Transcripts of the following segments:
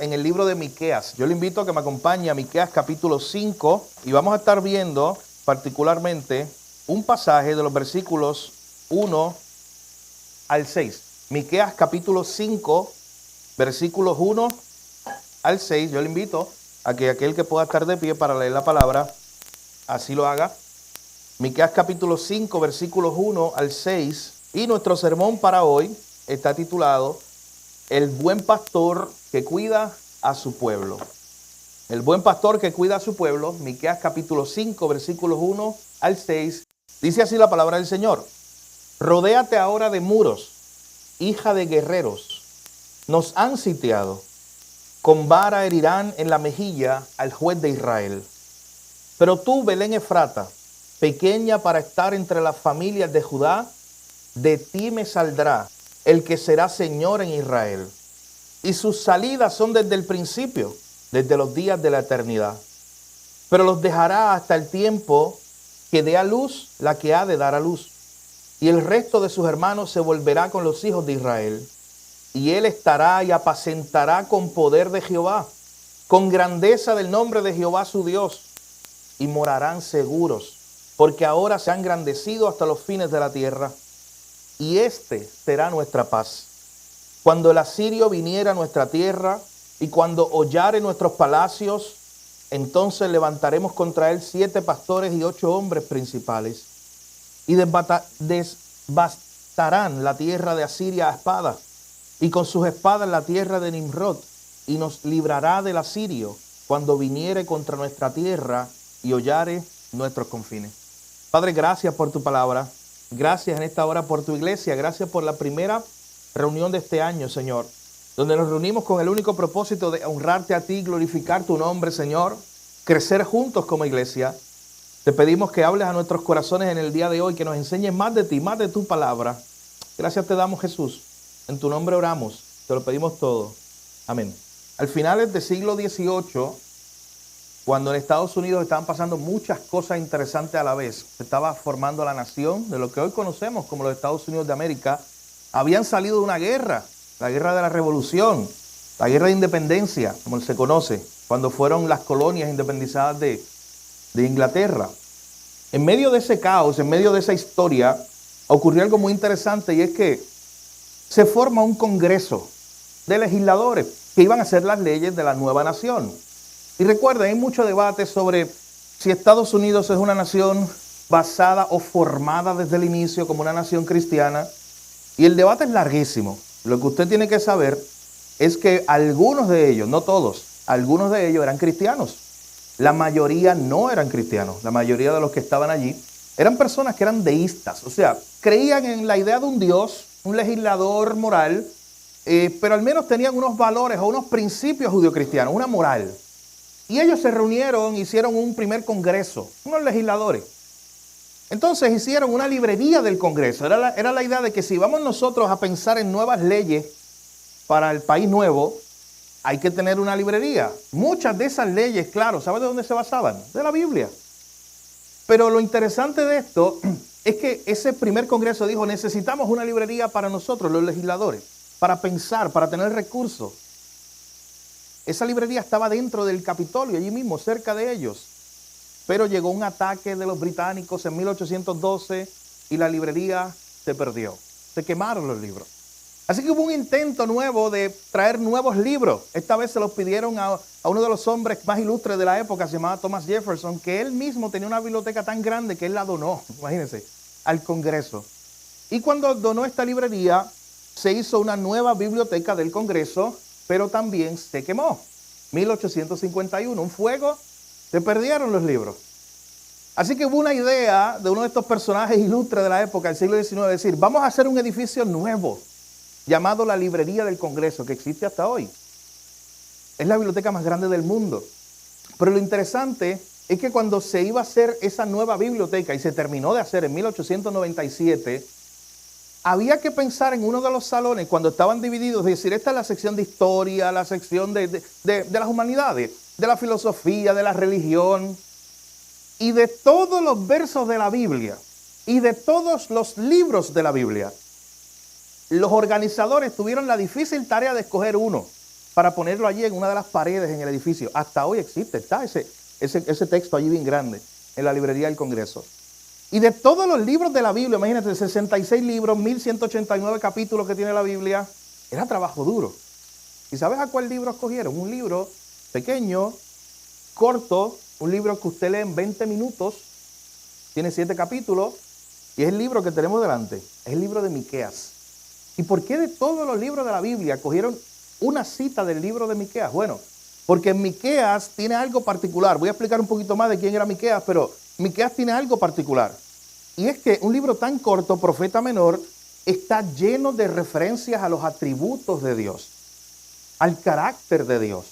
En el libro de Miqueas. Yo le invito a que me acompañe a Miqueas capítulo 5 y vamos a estar viendo particularmente un pasaje de los versículos 1 al 6. Miqueas capítulo 5, versículos 1 al 6. Yo le invito a que aquel que pueda estar de pie para leer la palabra, así lo haga. Miqueas capítulo 5, versículos 1 al 6. Y nuestro sermón para hoy está titulado El buen pastor que cuida a su pueblo. El buen pastor que cuida a su pueblo. Miqueas capítulo 5, versículos 1 al 6. Dice así la palabra del Señor. Rodéate ahora de muros, hija de guerreros. Nos han sitiado. Con vara herirán en la mejilla al juez de Israel. Pero tú, Belén Efrata, pequeña para estar entre las familias de Judá, de ti me saldrá el que será Señor en Israel. Y sus salidas son desde el principio, desde los días de la eternidad. Pero los dejará hasta el tiempo que dé a luz la que ha de dar a luz. Y el resto de sus hermanos se volverá con los hijos de Israel. Y él estará y apacentará con poder de Jehová, con grandeza del nombre de Jehová su Dios. Y morarán seguros, porque ahora se han engrandecido hasta los fines de la tierra. Y este será nuestra paz. Cuando el asirio viniera a nuestra tierra y cuando hollare nuestros palacios, entonces levantaremos contra él 7 pastores y 8 hombres principales. Y devastarán la tierra de Asiria a espada, y con sus espadas la tierra de Nimrod, y nos librará del asirio cuando viniere contra nuestra tierra y hollare nuestros confines. Padre, gracias por tu palabra. Gracias en esta hora por tu iglesia. Gracias por la primera reunión de este año, Señor, donde nos reunimos con el único propósito de honrarte a ti, glorificar tu nombre, Señor, crecer juntos como iglesia. Te pedimos que hables a nuestros corazones en el día de hoy, que nos enseñes más de ti, más de tu palabra. Gracias te damos, Jesús. En tu nombre oramos. Te lo pedimos todo. Amén. Al finales del siglo XVIII, cuando en Estados Unidos estaban pasando muchas cosas interesantes a la vez, se estaba formando la nación de lo que hoy conocemos como los Estados Unidos de América. Habían salido de una guerra, la guerra de la Revolución, la guerra de independencia, como se conoce, cuando fueron las colonias independizadas de Inglaterra. En medio de ese caos, en medio de esa historia, ocurrió algo muy interesante, y es que se forma un congreso de legisladores que iban a hacer las leyes de la nueva nación. Y recuerden, hay mucho debate sobre si Estados Unidos es una nación basada o formada desde el inicio como una nación cristiana. Y el debate es larguísimo. Lo que usted tiene que saber es que algunos de ellos, no todos, algunos de ellos eran cristianos. La mayoría no eran cristianos. La mayoría de los que estaban allí eran personas que eran deístas. O sea, creían en la idea de un Dios, un legislador moral, pero al menos tenían unos valores o unos principios judio-cristianos, una moral. Y ellos se reunieron, hicieron un primer congreso, unos legisladores. Entonces hicieron una librería del Congreso. Era la idea de que si vamos nosotros a pensar en nuevas leyes para el país nuevo, hay que tener una librería. Muchas de esas leyes, claro, ¿sabe de dónde se basaban? De la Biblia. Pero lo interesante de esto es que ese primer Congreso dijo, necesitamos una librería para nosotros, los legisladores, para pensar, para tener recursos. Esa librería estaba dentro del Capitolio, allí mismo, cerca de ellos. Pero llegó un ataque de los británicos en 1812 y la librería se perdió. Se quemaron los libros. Así que hubo un intento nuevo de traer nuevos libros. Esta vez se los pidieron a uno de los hombres más ilustres de la época, se llamaba Thomas Jefferson, que él mismo tenía una biblioteca tan grande que él la donó, imagínense, al Congreso. Y cuando donó esta librería, se hizo una nueva biblioteca del Congreso, pero también se quemó. 1851, un fuego, se perdieron los libros. Así que hubo una idea de uno de estos personajes ilustres de la época, del siglo XIX, de decir, vamos a hacer un edificio nuevo, llamado la Librería del Congreso, que existe hasta hoy. Es la biblioteca más grande del mundo. Pero lo interesante es que cuando se iba a hacer esa nueva biblioteca, y se terminó de hacer en 1897, había que pensar en uno de los salones, cuando estaban divididos, es decir, esta es la sección de historia, la sección de las humanidades, de la filosofía, de la religión, y de todos los versos de la Biblia, y de todos los libros de la Biblia. Los organizadores tuvieron la difícil tarea de escoger uno para ponerlo allí en una de las paredes en el edificio. Hasta hoy existe, está ese texto allí bien grande en la librería del Congreso. Y de todos los libros de la Biblia, imagínate, 66 libros, 1189 capítulos que tiene la Biblia, era trabajo duro. ¿Y sabes a cuál libro escogieron? Un libro pequeño, corto, un libro que usted lee en 20 minutos, tiene 7 capítulos, y es el libro que tenemos delante, es el libro de Miqueas. ¿Y por qué de todos los libros de la Biblia cogieron una cita del libro de Miqueas? Bueno, porque Miqueas tiene algo particular. Voy a explicar un poquito más de quién era Miqueas, pero Miqueas tiene algo particular. Y es que un libro tan corto, Profeta Menor, está lleno de referencias a los atributos de Dios, al carácter de Dios.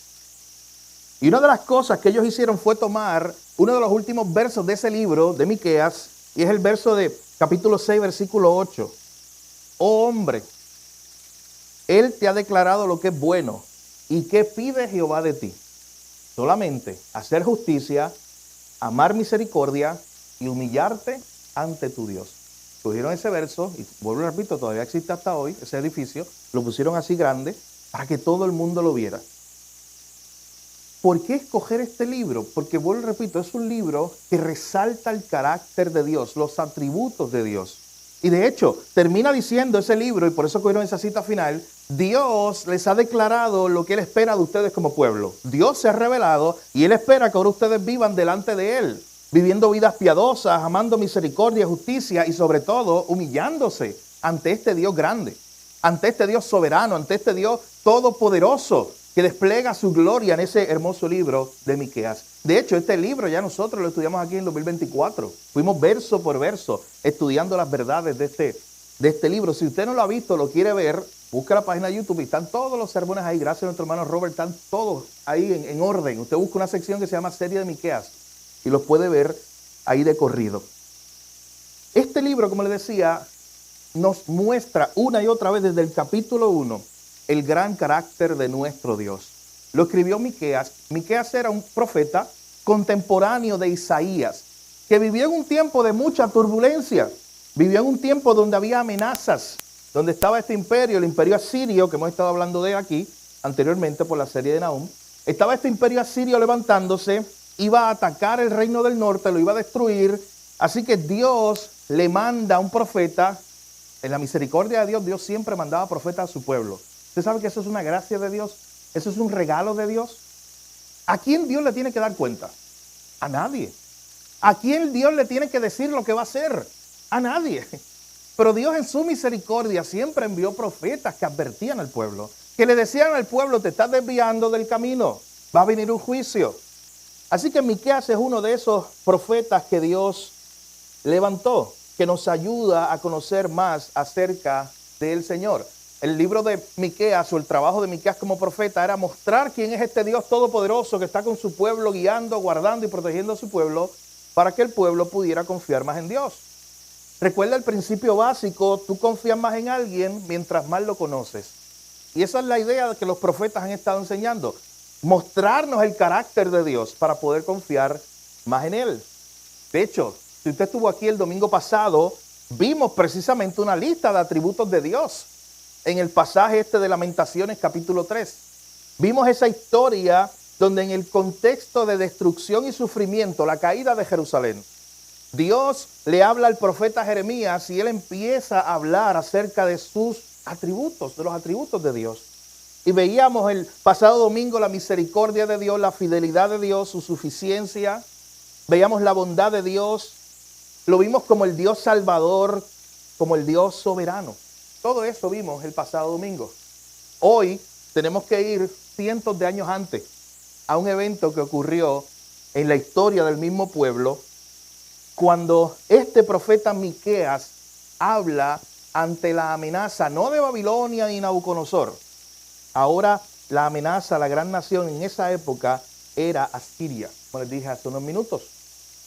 Y una de las cosas que ellos hicieron fue tomar uno de los últimos versos de ese libro de Miqueas, y es el verso de capítulo 6, versículo 8. Oh hombre, Él te ha declarado lo que es bueno. ¿Y qué pide Jehová de ti? Solamente hacer justicia, amar misericordia y humillarte ante tu Dios. Cogieron ese verso, y vuelvo y repito, todavía existe hasta hoy, ese edificio, lo pusieron así grande para que todo el mundo lo viera. ¿Por qué escoger este libro? Porque, vuelvo y repito, es un libro que resalta el carácter de Dios, los atributos de Dios. Y de hecho, termina diciendo ese libro, y por eso cogieron esa cita final, Dios les ha declarado lo que Él espera de ustedes como pueblo. Dios se ha revelado y Él espera que ahora ustedes vivan delante de Él, viviendo vidas piadosas, amando misericordia, justicia y sobre todo humillándose ante este Dios grande, ante este Dios soberano, ante este Dios todopoderoso que despliega su gloria en ese hermoso libro de Miqueas. De hecho, este libro ya nosotros lo estudiamos aquí en 2024. Fuimos verso por verso estudiando las verdades de este libro. Si usted no lo ha visto, lo quiere ver, busca la página de YouTube y están todos los sermones ahí. Gracias a nuestro hermano Robert, están todos ahí en orden. Usted busca una sección que se llama Serie de Miqueas y los puede ver ahí de corrido. Este libro, como les decía, nos muestra una y otra vez desde el capítulo 1 el gran carácter de nuestro Dios. Lo escribió Miqueas. Miqueas era un profeta contemporáneo de Isaías, que vivió en un tiempo de mucha turbulencia. Vivió en un tiempo donde había amenazas, donde estaba este imperio, el imperio asirio, que hemos estado hablando de aquí anteriormente por la serie de Nahum. Estaba este imperio asirio levantándose, iba a atacar el reino del norte, lo iba a destruir. Así que Dios le manda a un profeta. En la misericordia de Dios, Dios siempre mandaba profetas a su pueblo. ¿Usted sabe que eso es una gracia de Dios? ¿Eso es un regalo de Dios? ¿A quién Dios le tiene que dar cuenta? A nadie. ¿A quién Dios le tiene que decir lo que va a hacer? A nadie. Pero Dios en su misericordia siempre envió profetas que advertían al pueblo, que le decían al pueblo, te estás desviando del camino, va a venir un juicio. Así que Miqueas es uno de esos profetas que Dios levantó, que nos ayuda a conocer más acerca del Señor. El libro de Miqueas, o el trabajo de Miqueas como profeta, era mostrar quién es este Dios todopoderoso que está con su pueblo, guiando, guardando y protegiendo a su pueblo, para que el pueblo pudiera confiar más en Dios. Recuerda el principio básico, tú confías más en alguien mientras más lo conoces. Y esa es la idea que los profetas han estado enseñando, mostrarnos el carácter de Dios para poder confiar más en Él. De hecho, si usted estuvo aquí el domingo pasado, vimos precisamente una lista de atributos de Dios en el pasaje de Lamentaciones capítulo 3. Vimos esa historia donde en el contexto de destrucción y sufrimiento, la caída de Jerusalén, Dios le habla al profeta Jeremías y él empieza a hablar acerca de sus atributos, de los atributos de Dios. Y veíamos el pasado domingo la misericordia de Dios, la fidelidad de Dios, su suficiencia. Veíamos la bondad de Dios. Lo vimos como el Dios salvador, como el Dios soberano. Todo eso vimos el pasado domingo. Hoy tenemos que ir cientos de años antes a un evento que ocurrió en la historia del mismo pueblo, cuando este profeta Miqueas habla ante la amenaza no de Babilonia ni Nabucodonosor. Ahora la amenaza a la gran nación en esa época era Asiria, como les dije hace unos minutos.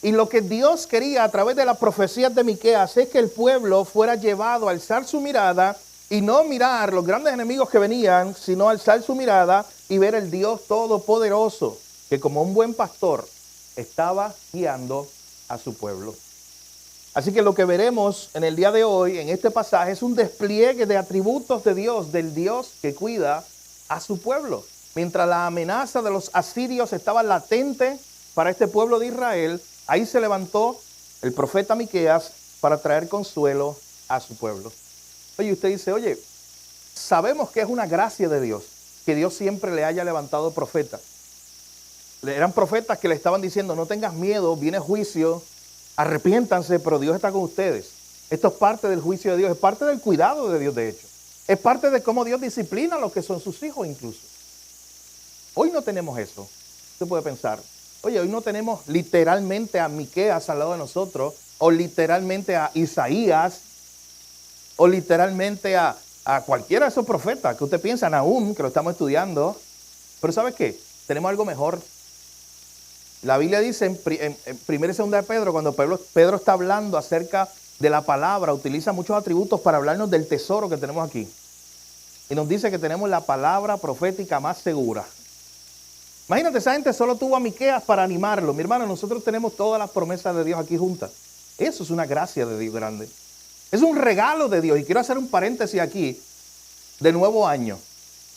Y lo que Dios quería a través de las profecías de Miqueas es que el pueblo fuera llevado a alzar su mirada y no mirar los grandes enemigos que venían, sino alzar su mirada y ver el Dios todopoderoso que como un buen pastor estaba guiando a su pueblo. Así que lo que veremos en el día de hoy, en este pasaje, es un despliegue de atributos de Dios, del Dios que cuida a su pueblo. mientras la amenaza de los asirios estaba latente para este pueblo de Israel, ahí se levantó el profeta Miqueas para traer consuelo a su pueblo. Oye, usted dice, oye, sabemos que es una gracia de Dios, que Dios siempre le haya levantado profetas. Eran profetas que le estaban diciendo, no tengas miedo, viene juicio, arrepiéntanse, pero Dios está con ustedes. Esto es parte del juicio de Dios, es parte del cuidado de Dios, de hecho. Es parte de cómo Dios disciplina a los que son sus hijos incluso. Hoy no tenemos eso. Usted puede pensar, oye, hoy no tenemos literalmente a Miqueas al lado de nosotros, o literalmente a Isaías, o literalmente a cualquiera de esos profetas que usted piensa, Nahum, que lo estamos estudiando. Pero ¿sabe qué? Tenemos algo mejor. La Biblia dice en 1 y 2 de Pedro, cuando Pedro está hablando acerca de la palabra, utiliza muchos atributos para hablarnos del tesoro que tenemos aquí. Y nos dice que tenemos la palabra profética más segura. Imagínate, esa gente solo tuvo a Miqueas para animarlo. Mi hermano, nosotros tenemos todas las promesas de Dios aquí juntas. Eso es una gracia de Dios grande. Es un regalo de Dios. Y quiero hacer un paréntesis aquí de nuevo año.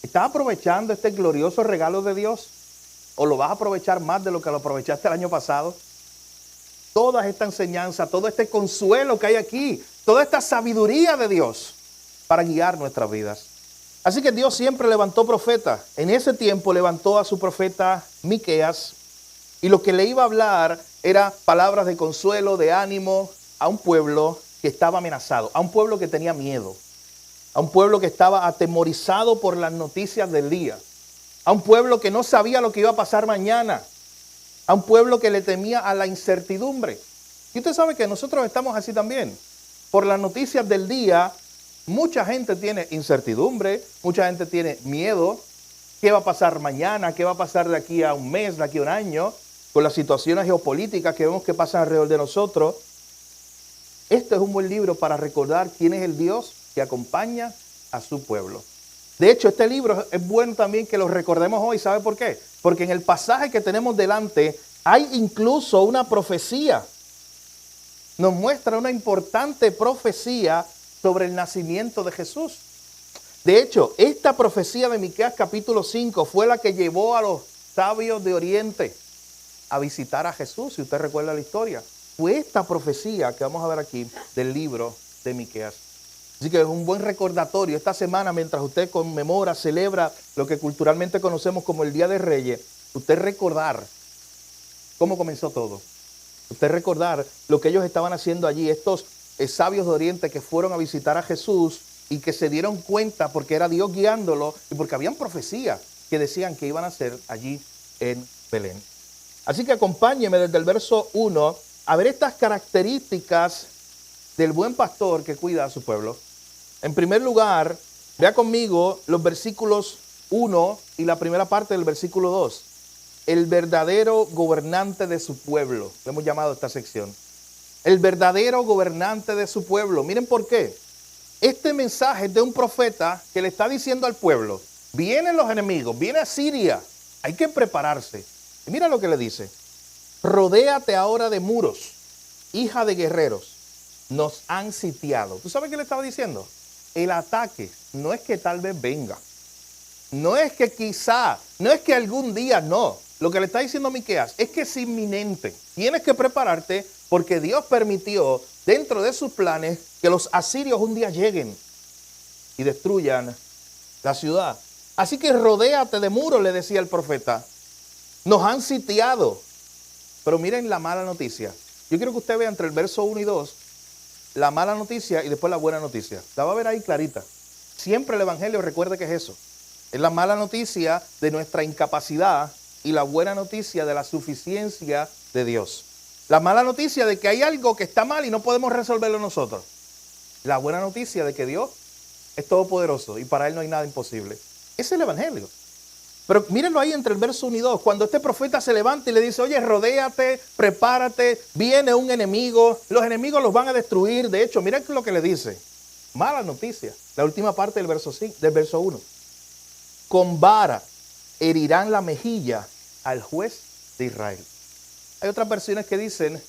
¿Estás aprovechando este glorioso regalo de Dios? ¿O lo vas a aprovechar más de lo que lo aprovechaste el año pasado? Toda esta enseñanza, todo este consuelo que hay aquí, toda esta sabiduría de Dios para guiar nuestras vidas. Así que Dios siempre levantó profetas. En ese tiempo levantó a su profeta Miqueas, y lo que le iba a hablar era palabras de consuelo, de ánimo a un pueblo que estaba amenazado, a un pueblo que tenía miedo, a un pueblo que estaba atemorizado por las noticias del día, a un pueblo que no sabía lo que iba a pasar mañana, a un pueblo que le temía a la incertidumbre. Y usted sabe que nosotros estamos así también. Por las noticias del día, mucha gente tiene incertidumbre, mucha gente tiene miedo. ¿Qué va a pasar mañana? ¿Qué va a pasar de aquí a un mes, de aquí a un año? Con las situaciones geopolíticas que vemos que pasan alrededor de nosotros. Este es un buen libro para recordar quién es el Dios que acompaña a su pueblo. De hecho, este libro es bueno también que lo recordemos hoy. ¿Sabe por qué? Porque en el pasaje que tenemos delante hay incluso una profecía. Nos muestra una importante profecía sobre el nacimiento de Jesús. De hecho, esta profecía de Miqueas capítulo 5 fue la que llevó a los sabios de Oriente a visitar a Jesús, si usted recuerda la historia. Fue esta profecía que vamos a ver aquí del libro de Miqueas. Así que es un buen recordatorio esta semana, mientras usted conmemora, celebra lo que culturalmente conocemos como el Día de Reyes, usted recordar cómo comenzó todo. Usted recordar lo que ellos estaban haciendo allí, estos sabios de Oriente que fueron a visitar a Jesús y que se dieron cuenta porque era Dios guiándolo y porque habían profecías que decían que iban a hacer allí en Belén. Así que acompáñeme desde el verso 1 a ver estas características del buen pastor que cuida a su pueblo. En primer lugar, vea conmigo los versículos 1 y la primera parte del versículo 2. El verdadero gobernante de su pueblo. Le hemos llamado esta sección. El verdadero gobernante de su pueblo. Miren por qué. Este mensaje es de un profeta que le está diciendo al pueblo, vienen los enemigos, viene Asiria, hay que prepararse. Y mira lo que le dice. Rodéate ahora de muros, hija de guerreros, nos han sitiado. ¿Tú sabes qué le estaba diciendo? El ataque no es que tal vez venga, no es que quizá, no es que algún día, no. Lo que le está diciendo Miqueas es que es inminente. Tienes que prepararte porque Dios permitió dentro de sus planes que los asirios un día lleguen y destruyan la ciudad. Así que rodéate de muros, le decía el profeta. Nos han sitiado. Pero miren la mala noticia. Yo quiero que usted vea entre el verso 1 y 2 la mala noticia y después la buena noticia. La va a ver ahí clarita. Siempre el evangelio, recuerde que es eso. Es la mala noticia de nuestra incapacidad y la buena noticia de la suficiencia de Dios. La mala noticia de que hay algo que está mal y no podemos resolverlo nosotros. La buena noticia de que Dios es todopoderoso y para Él no hay nada imposible. Ese es el evangelio. Pero mírenlo ahí entre el verso 1 y 2. Cuando este profeta se levanta y le dice, oye, rodéate, prepárate, viene un enemigo, los enemigos los van a destruir. De hecho, miren lo que le dice. Mala noticia. La última parte del verso 1. Con vara herirán la mejilla al juez de Israel. Hay otras versiones que dicen,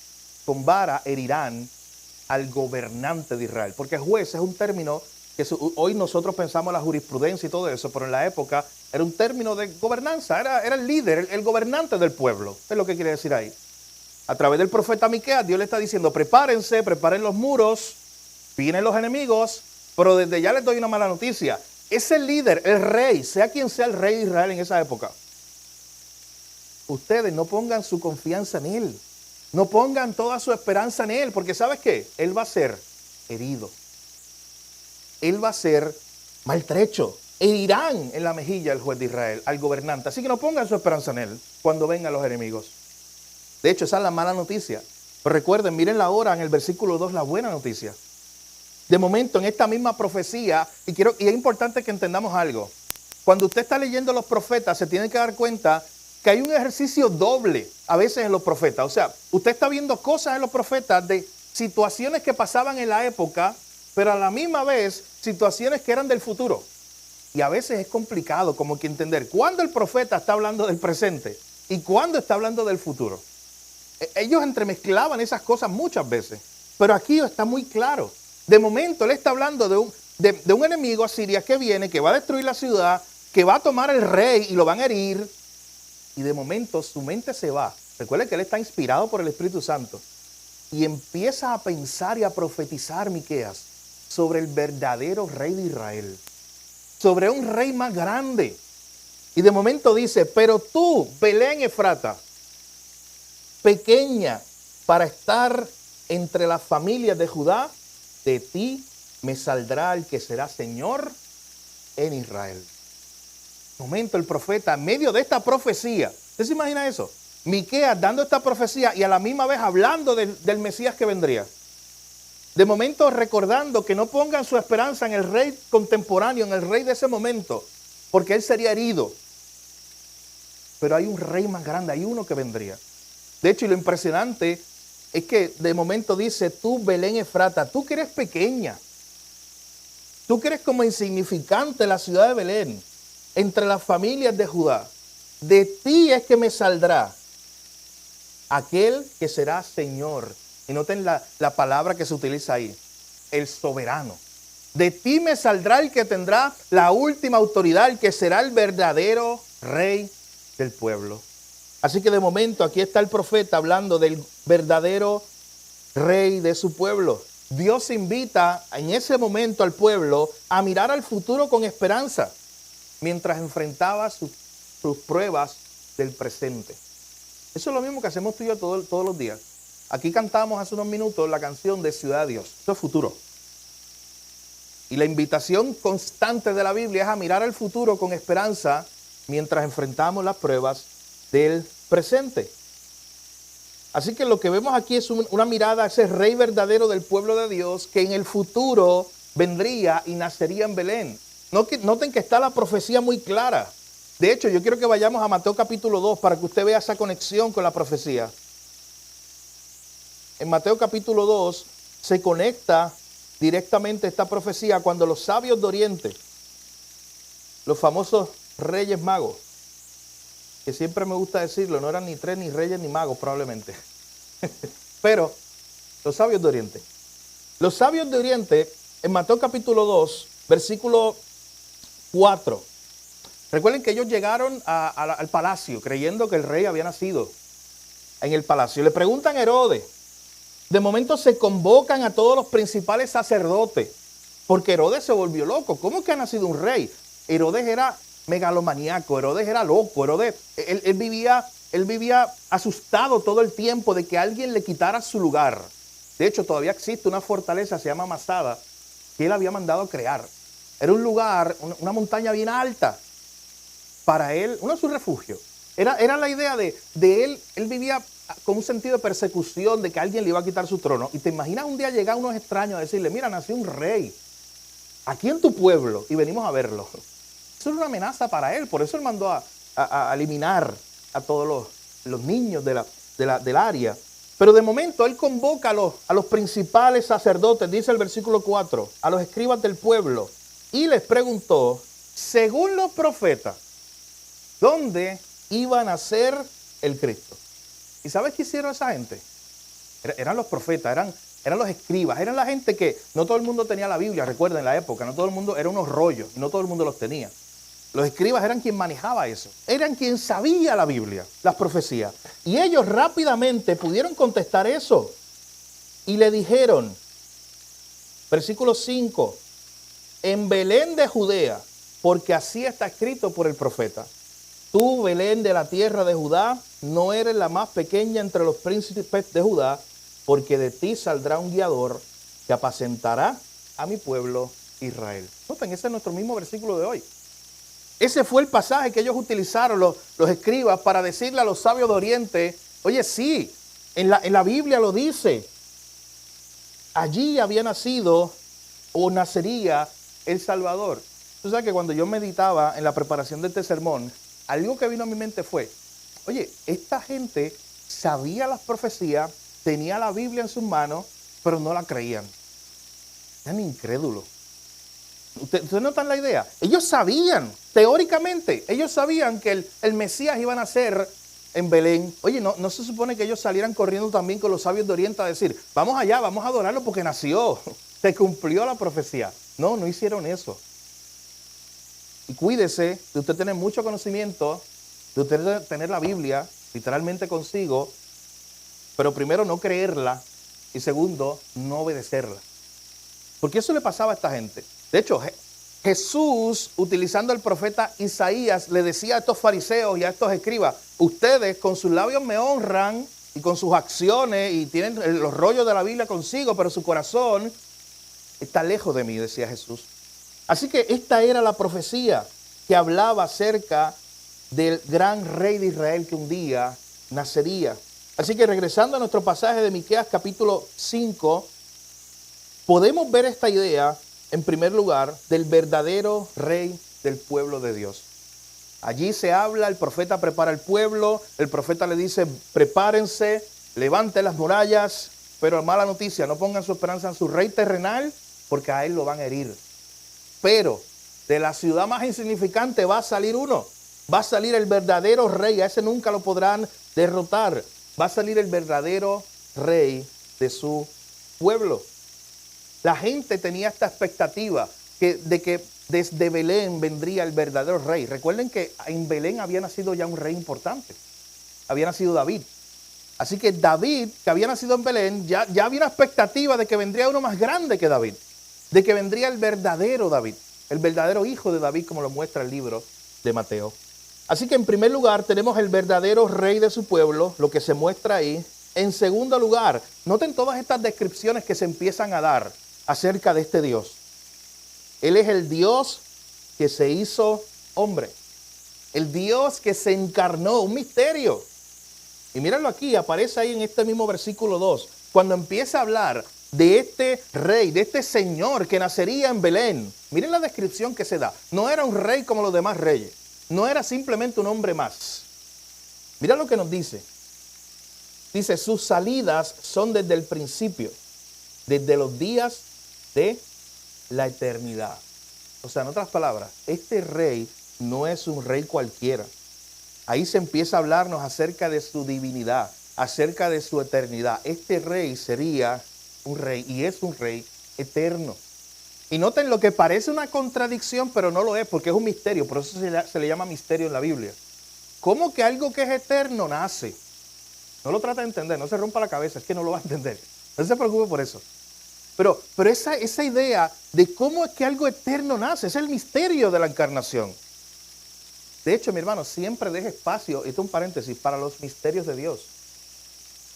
con vara herirán al gobernante de Israel. Porque juez es un término que hoy nosotros pensamos en la jurisprudencia y todo eso, pero en la época Era un término de gobernanza, era el líder, el gobernante del pueblo. Es lo que quiere decir ahí. A través del profeta Miqueas, Dios le está diciendo, prepárense, preparen los muros, vienen los enemigos, pero desde ya les doy una mala noticia. Ese líder, el rey, sea quien sea el rey de Israel en esa época, ustedes no pongan su confianza en él. No pongan toda su esperanza en él, porque ¿sabes qué? Él va a ser herido. Él va a ser maltrecho. Herirán en la mejilla al juez de Israel, al gobernante. Así que no pongan su esperanza en él cuando vengan los enemigos. De hecho, esa es la mala noticia. Pero recuerden, miren la hora en el versículo 2, la buena noticia. De momento, en esta misma profecía, y es importante que entendamos algo. Cuando usted está leyendo los profetas, se tiene que dar cuenta que hay un ejercicio doble a veces en los profetas. O sea, usted está viendo cosas en los profetas de situaciones que pasaban en la época, pero a la misma vez situaciones que eran del futuro. Y a veces es complicado como que entender cuándo el profeta está hablando del presente y cuándo está hablando del futuro. Ellos entremezclaban esas cosas muchas veces, pero aquí está muy claro. De momento él está hablando de un enemigo asiria que viene, que va a destruir la ciudad, que va a tomar el rey y lo van a herir. Y de momento su mente se va. Recuerde que él está inspirado por el Espíritu Santo. Y empieza a pensar y a profetizar Miqueas sobre el verdadero rey de Israel. Sobre un rey más grande. Y de momento dice, pero tú, Belén Efrata, pequeña para estar entre las familias de Judá, de ti me saldrá el que será Señor en Israel. Momento el profeta, en medio de esta profecía, ¿usted se imagina eso? Miqueas dando esta profecía y a la misma vez hablando del Mesías que vendría. De momento recordando que no pongan su esperanza en el rey contemporáneo, en el rey de ese momento, porque él sería herido. Pero hay un rey más grande, hay uno que vendría. De hecho, y lo impresionante es que de momento dice, tú Belén Efrata, tú que eres pequeña, tú que eres como insignificante la ciudad de Belén, entre las familias de Judá, de ti es que me saldrá aquel que será Señor. Y noten la palabra que se utiliza ahí, el soberano. De ti me saldrá el que tendrá la última autoridad, el que será el verdadero rey del pueblo. Así que de momento aquí está el profeta hablando del verdadero rey de su pueblo. Dios invita en ese momento al pueblo a mirar al futuro con esperanza, mientras enfrentaba sus pruebas del presente. Eso es lo mismo que hacemos tú y yo todos los días. Aquí cantamos hace unos minutos la canción de Ciudad de Dios. Eso es futuro. Y la invitación constante de la Biblia es a mirar al futuro con esperanza mientras enfrentamos las pruebas del presente. Así que lo que vemos aquí es una mirada a ese rey verdadero del pueblo de Dios que en el futuro vendría y nacería en Belén. Noten que está la profecía muy clara. De hecho, yo quiero que vayamos a Mateo capítulo 2 para que usted vea esa conexión con la profecía. En Mateo capítulo 2 se conecta directamente esta profecía cuando los sabios de Oriente, los famosos reyes magos, que siempre me gusta decirlo, no eran ni tres, ni reyes, ni magos probablemente, pero los sabios de Oriente. Los sabios de Oriente, en Mateo capítulo 2, versículo 4, recuerden que ellos llegaron al palacio creyendo que el rey había nacido en el palacio. Le preguntan a Herodes. De momento se convocan a todos los principales sacerdotes, porque Herodes se volvió loco. ¿Cómo que ha nacido un rey? Herodes era megalomaníaco, Herodes era loco, Herodes, él vivía asustado todo el tiempo de que alguien le quitara su lugar. De hecho, todavía existe una fortaleza, se llama Masada, que él había mandado crear. Era un lugar, una montaña bien alta, para él, uno de sus refugios. Era la idea de él vivía con un sentido de persecución, de que alguien le iba a quitar su trono. Y te imaginas un día llegar unos extraños a decirle, mira, nació un rey aquí en tu pueblo y venimos a verlo. Eso era una amenaza para él, por eso él mandó a eliminar a todos los niños del área. Pero de momento él convoca a los principales sacerdotes, dice el versículo 4, a los escribas del pueblo, y les preguntó, según los profetas, ¿dónde iba a nacer el Cristo? ¿Y sabes qué hicieron esa gente? Eran los profetas, eran los escribas, eran la gente que no todo el mundo tenía la Biblia, recuerden la época, no todo el mundo, eran unos rollos, no todo el mundo los tenía. Los escribas eran quien manejaba eso. Eran quien sabía la Biblia, las profecías. Y ellos rápidamente pudieron contestar eso. Y le dijeron, versículo 5, en Belén de Judea, porque así está escrito por el profeta. Tú, Belén de la tierra de Judá, no eres la más pequeña entre los príncipes de Judá, porque de ti saldrá un guiador que apacentará a mi pueblo Israel. Noten, ese es nuestro mismo versículo de hoy. Ese fue el pasaje que ellos utilizaron, los escribas, para decirle a los sabios de Oriente, oye, sí, en la Biblia lo dice. Allí había nacido o nacería el Salvador. Tú sabes que cuando yo meditaba en la preparación de este sermón, algo que vino a mi mente fue, oye, esta gente sabía las profecías, tenía la Biblia en sus manos, pero no la creían. Eran incrédulos. ¿Ustedes notan la idea? Ellos sabían, teóricamente, ellos sabían que el Mesías iba a nacer en Belén. Oye, no se supone que ellos salieran corriendo también con los sabios de Oriente a decir, vamos allá, vamos a adorarlo porque nació, se cumplió la profecía. No hicieron eso. Y cuídese de usted tener mucho conocimiento, de usted tener la Biblia literalmente consigo, pero primero no creerla y segundo, no obedecerla. Porque eso le pasaba a esta gente. De hecho, Jesús, utilizando al profeta Isaías, le decía a estos fariseos y a estos escribas, ustedes con sus labios me honran y con sus acciones y tienen los rollos de la Biblia consigo, pero su corazón está lejos de mí, decía Jesús. Así que esta era la profecía que hablaba acerca del gran rey de Israel que un día nacería. Así que regresando a nuestro pasaje de Miqueas capítulo 5, podemos ver esta idea, en primer lugar, del verdadero rey del pueblo de Dios. Allí se habla, el profeta prepara al pueblo, el profeta le dice, prepárense, levanten las murallas, pero mala noticia, no pongan su esperanza en su rey terrenal, porque a él lo van a herir. Pero de la ciudad más insignificante va a salir uno, va a salir el verdadero rey, a ese nunca lo podrán derrotar, va a salir el verdadero rey de su pueblo. La gente tenía esta expectativa de que desde Belén vendría el verdadero rey. Recuerden que en Belén había nacido ya un rey importante. Había nacido David. Así que David, que había nacido en Belén, ya había una expectativa de que vendría uno más grande que David. De que vendría el verdadero David. El verdadero hijo de David, como lo muestra el libro de Mateo. Así que en primer lugar tenemos el verdadero rey de su pueblo, lo que se muestra ahí. En segundo lugar, noten todas estas descripciones que se empiezan a dar acerca de este Dios. Él es el Dios que se hizo hombre. El Dios que se encarnó, un misterio. Y mírenlo aquí, aparece ahí en este mismo versículo 2. Cuando empieza a hablar de este rey, de este señor que nacería en Belén. Miren la descripción que se da. No era un rey como los demás reyes. No era simplemente un hombre más. Mira lo que nos dice. Dice, sus salidas son desde el principio, desde los días de la eternidad. O sea, en otras palabras, este rey no es un rey cualquiera. Ahí se empieza a hablarnos acerca de su divinidad, acerca de su eternidad. Este rey sería un rey y es un rey eterno. Y noten lo que parece una contradicción, pero no lo es, porque es un misterio. Por eso se le llama misterio en la Biblia. ¿Cómo que algo que es eterno nace? No lo trata de entender, no se rompa la cabeza, es que no lo va a entender. No se preocupe por eso. Pero esa idea de cómo es que algo eterno nace, es el misterio de la encarnación. De hecho, mi hermano, siempre deje espacio, esto es un paréntesis, para los misterios de Dios.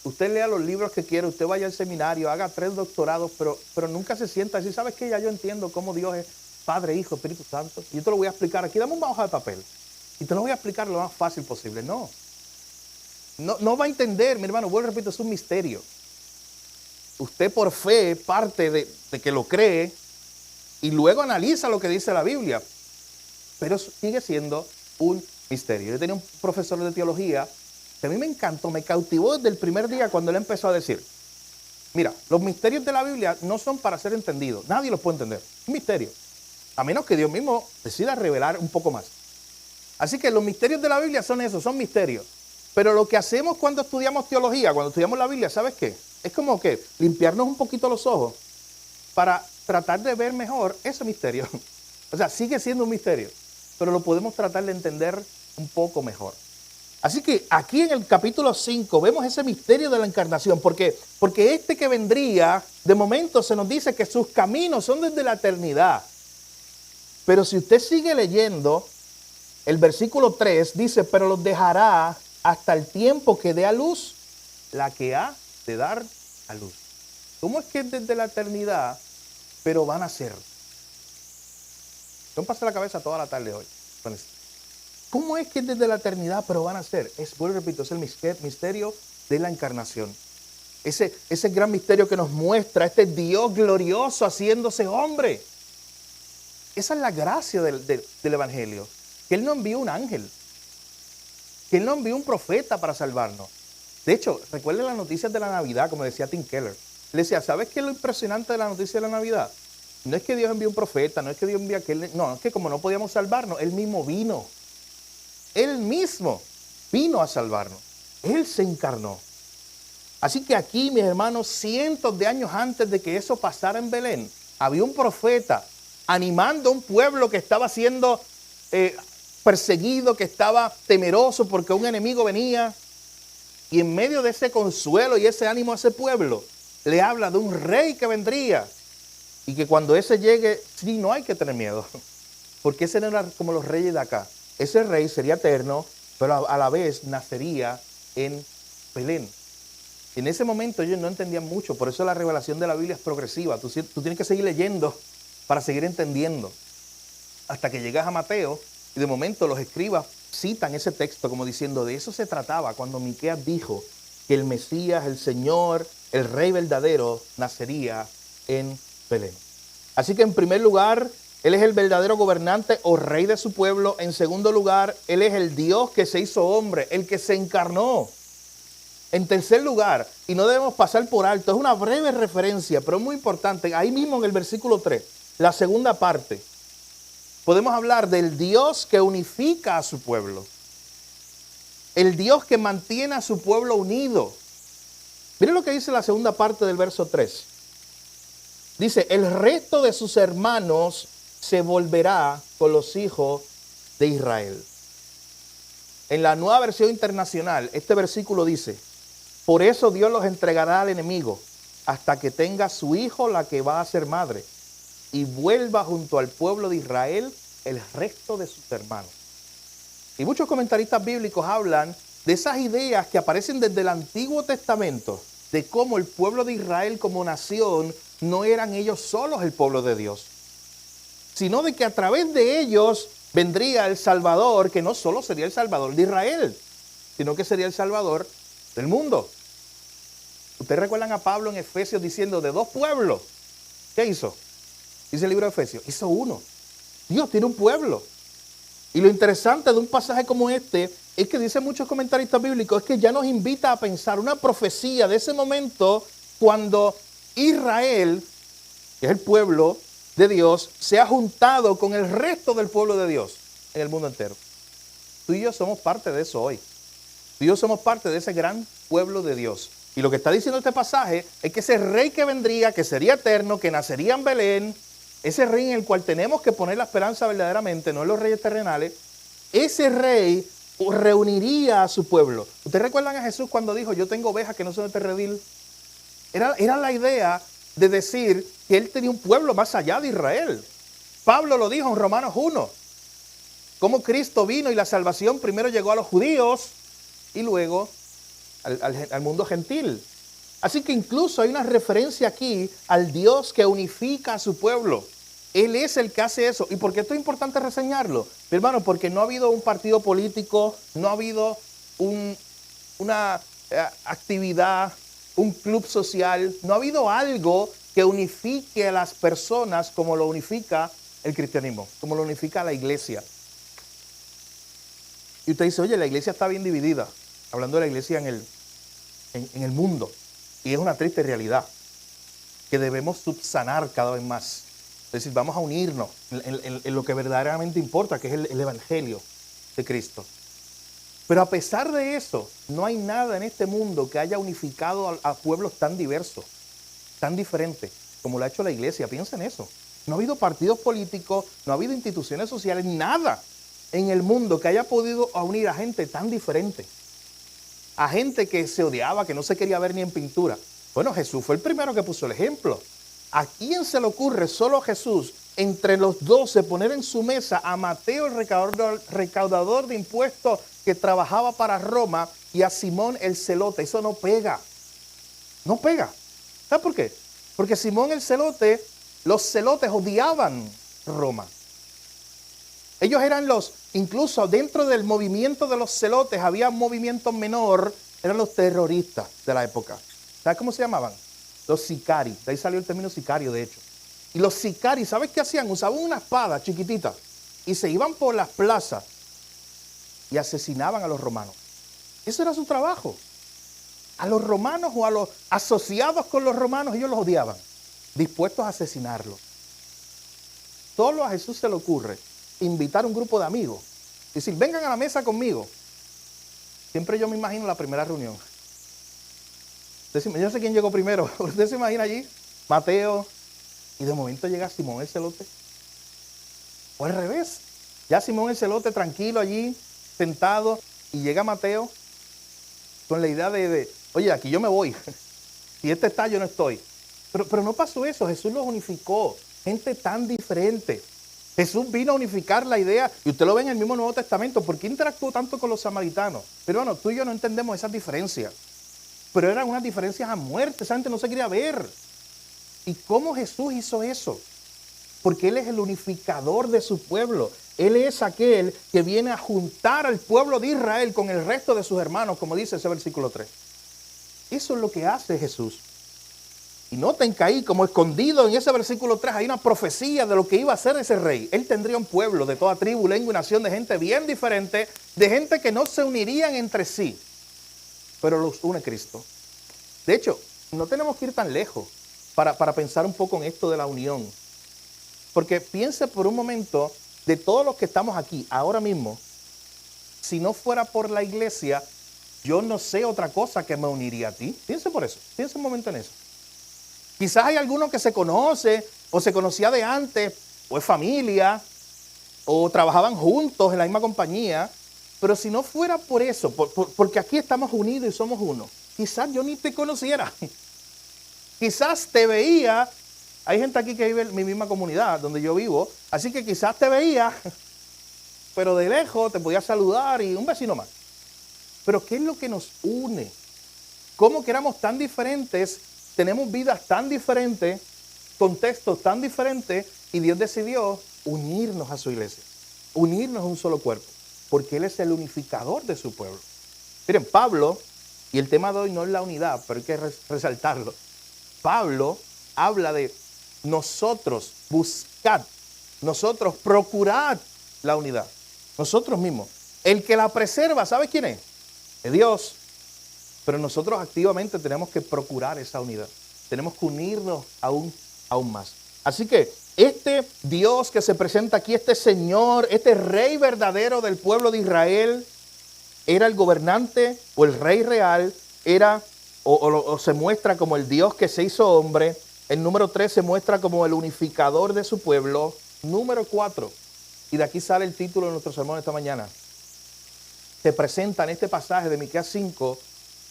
Usted lea los libros que quiera, usted vaya al seminario, haga 3 doctorados, pero nunca se sienta así. ¿Sabes qué? Ya yo entiendo cómo Dios es Padre, Hijo, Espíritu Santo. Y yo te lo voy a explicar. Aquí dame una hoja de papel. Y te lo voy a explicar lo más fácil posible. No va a entender, mi hermano. Vuelvo, repito, es un misterio. Usted por fe parte de que lo cree y luego analiza lo que dice la Biblia. Pero sigue siendo un misterio. Yo tenía un profesor de teología que a mí me encantó, me cautivó desde el primer día cuando él empezó a decir, mira, los misterios de la Biblia no son para ser entendidos. Nadie los puede entender. Es un misterio. A menos que Dios mismo decida revelar un poco más. Así que los misterios de la Biblia son eso, son misterios. Pero lo que hacemos cuando estudiamos teología, cuando estudiamos la Biblia, ¿sabes qué? Es como que limpiarnos un poquito los ojos para tratar de ver mejor ese misterio. O sea, sigue siendo un misterio. pero lo podemos tratar de entender un poco mejor. Así que aquí en el capítulo 5 vemos ese misterio de la encarnación, porque este que vendría, de momento se nos dice que sus caminos son desde la eternidad. Pero si usted sigue leyendo, el versículo 3 dice, pero los dejará hasta el tiempo que dé a luz la que ha de dar a luz. ¿Cómo es que es desde la eternidad, pero van a ser? No pasa la cabeza toda la tarde hoy. ¿Cómo es que es desde la eternidad, pero van a ser? Vuelvo y repito, es el misterio de la encarnación. Ese gran misterio que nos muestra este Dios glorioso haciéndose hombre. Esa es la gracia del Evangelio. Que Él no envió un ángel. Que Él no envió un profeta para salvarnos. De hecho, recuerden las noticias de la Navidad, como decía Tim Keller. Le decía, ¿sabes qué es lo impresionante de la noticia de la Navidad? No es que Dios envió un profeta, no es que Dios envió aquel. No, es que como no podíamos salvarnos, Él mismo vino. Él mismo vino a salvarnos. Él se encarnó. Así que aquí, mis hermanos, cientos de años antes de que eso pasara en Belén, había un profeta animando a un pueblo que estaba siendo perseguido, que estaba temeroso porque un enemigo venía. Y en medio de ese consuelo y ese ánimo a ese pueblo, le habla de un rey que vendría. Y que cuando ese llegue, sí, no hay que tener miedo. Porque ese no era como los reyes de acá. Ese rey sería eterno, pero a la vez nacería en Belén. En ese momento ellos no entendían mucho, por eso la revelación de la Biblia es progresiva. Tú tienes que seguir leyendo para seguir entendiendo. Hasta que llegas a Mateo y de momento los escribas citan ese texto como diciendo, de eso se trataba cuando Miqueas dijo que el Mesías, el Señor, el Rey verdadero, nacería en Belén. Así que en primer lugar, Él es el verdadero gobernante o rey de su pueblo. En segundo lugar, Él es el Dios que se hizo hombre, el que se encarnó. En tercer lugar, y no debemos pasar por alto, es una breve referencia, pero es muy importante, ahí mismo en el versículo 3, la segunda parte, podemos hablar del Dios que unifica a su pueblo. El Dios que mantiene a su pueblo unido. Miren lo que dice la segunda parte del verso 3. Dice, el resto de sus hermanos se volverá con los hijos de Israel. En la Nueva Versión Internacional, este versículo dice, por eso Dios los entregará al enemigo hasta que tenga su hijo la que va a ser madre y vuelva junto al pueblo de Israel el resto de sus hermanos. Y muchos comentaristas bíblicos hablan de esas ideas que aparecen desde el Antiguo Testamento, de cómo el pueblo de Israel como nación no eran ellos solos el pueblo de Dios, sino de que a través de ellos vendría el Salvador, que no solo sería el Salvador de Israel, sino que sería el Salvador del mundo. ¿Ustedes recuerdan a Pablo en Efesios diciendo de dos pueblos? ¿Qué hizo? Dice el libro de Efesios, hizo uno. Dios tiene un pueblo. Y lo interesante de un pasaje como este es que dicen muchos comentaristas bíblicos, es que ya nos invita a pensar una profecía de ese momento cuando Israel, que es el pueblo de Dios, se ha juntado con el resto del pueblo de Dios en el mundo entero. Tú y yo somos parte de eso hoy. Tú y yo somos parte de ese gran pueblo de Dios. Y lo que está diciendo este pasaje es que ese rey que vendría, que sería eterno, que nacería en Belén, ese rey en el cual tenemos que poner la esperanza verdaderamente, no en los reyes terrenales, ese rey reuniría a su pueblo. ¿Ustedes recuerdan a Jesús cuando dijo, yo tengo ovejas que no son de este redil? Era la idea de decir que él tenía un pueblo más allá de Israel. Pablo lo dijo en Romanos 1, cómo Cristo vino y la salvación primero llegó a los judíos y luego al mundo gentil. Así que incluso hay una referencia aquí al Dios que unifica a su pueblo. Él es el que hace eso. ¿Y por qué esto es importante reseñarlo? Mi hermano, porque no ha habido un partido político, no ha habido una actividad, un club social, no ha habido algo que unifique a las personas como lo unifica el cristianismo, como lo unifica la iglesia. Y usted dice, oye, la iglesia está bien dividida, hablando de la iglesia en el mundo. Y es una triste realidad que debemos subsanar cada vez más. Es decir, vamos a unirnos en lo que verdaderamente importa, que es el evangelio de Cristo. Pero a pesar de eso, no hay nada en este mundo que haya unificado a pueblos tan diversos, tan diferentes, como lo ha hecho la iglesia. Piensa en eso. No ha habido partidos políticos, no ha habido instituciones sociales, nada en el mundo que haya podido unir a gente tan diferente. A gente que se odiaba, que no se quería ver ni en pintura. Bueno, Jesús fue el primero que puso el ejemplo. ¿A quién se le ocurre, solo Jesús, entre los 12 poner en su mesa a Mateo, el recaudador de impuestos que trabajaba para Roma, y a Simón el celote? Eso no pega. No pega. ¿Sabes por qué? Porque Simón el celote, los celotes odiaban Roma. Ellos eran incluso dentro del movimiento de los celotes, había un movimiento menor, eran los terroristas de la época. ¿Sabes cómo se llamaban? Los sicari. De ahí salió el término sicario, de hecho. Y los sicari, ¿sabes qué hacían? Usaban una espada chiquitita y se iban por las plazas y asesinaban a los romanos. Eso era su trabajo. A los romanos o a los asociados con los romanos, ellos los odiaban, dispuestos a asesinarlos. Solo a Jesús se le ocurre invitar a un grupo de amigos y decir, vengan a la mesa conmigo. Siempre yo me imagino la primera reunión. Yo no sé quién llegó primero. ¿Usted se imagina allí? Mateo. Y de momento llega Simón el celote. O al revés. Ya Simón el celote tranquilo allí, sentado. Y llega Mateo con la idea de oye, aquí yo me voy. Si este está, yo no estoy. Pero no pasó eso. Jesús los unificó. Gente tan diferente. Jesús vino a unificar la idea, y usted lo ve en el mismo Nuevo Testamento. ¿Por qué interactuó tanto con los samaritanos? Pero bueno, tú y yo no entendemos esas diferencias. Pero eran unas diferencias a muerte. Esa gente no se quería ver. ¿Y cómo Jesús hizo eso? Porque Él es el unificador de su pueblo. Él es aquel que viene a juntar al pueblo de Israel con el resto de sus hermanos, como dice ese versículo 3. Eso es lo que hace Jesús. Y noten que ahí, como escondido en ese versículo 3, hay una profecía de lo que iba a ser ese rey. Él tendría un pueblo de toda tribu, lengua y nación, de gente bien diferente, de gente que no se unirían entre sí, pero los une Cristo. De hecho, no tenemos que ir tan lejos para pensar un poco en esto de la unión. Porque piense por un momento de todos los que estamos aquí ahora mismo, si no fuera por la iglesia, yo no sé otra cosa que me uniría a ti. Piense por eso, piense un momento en eso. Quizás hay alguno que se conoce o se conocía de antes, o es familia, o trabajaban juntos en la misma compañía, pero si no fuera por eso, porque aquí estamos unidos y somos uno, quizás yo ni te conociera. Quizás te veía, hay gente aquí que vive en mi misma comunidad donde yo vivo, así que quizás te veía, pero de lejos te podía saludar y un vecino más. Pero ¿qué es lo que nos une? ¿Cómo que éramos tan diferentes? Tenemos vidas tan diferentes, contextos tan diferentes, y Dios decidió unirnos a su iglesia, unirnos a un solo cuerpo, porque Él es el unificador de su pueblo. Miren, Pablo, y el tema de hoy no es la unidad, pero hay que resaltarlo. Pablo habla de nosotros, buscad, nosotros procurad la unidad, nosotros mismos. El que la preserva, ¿sabe quién es? Es Dios. Pero nosotros activamente tenemos que procurar esa unidad. Tenemos que unirnos aún más. Así que este Dios que se presenta aquí, este Señor, este Rey verdadero del pueblo de Israel, era el gobernante o el Rey real, era o se muestra como el Dios que se hizo hombre. El número 3 se muestra como el unificador de su pueblo. Número 4, y de aquí sale el título de nuestro sermón esta mañana, se presenta en este pasaje de Miqueas 5,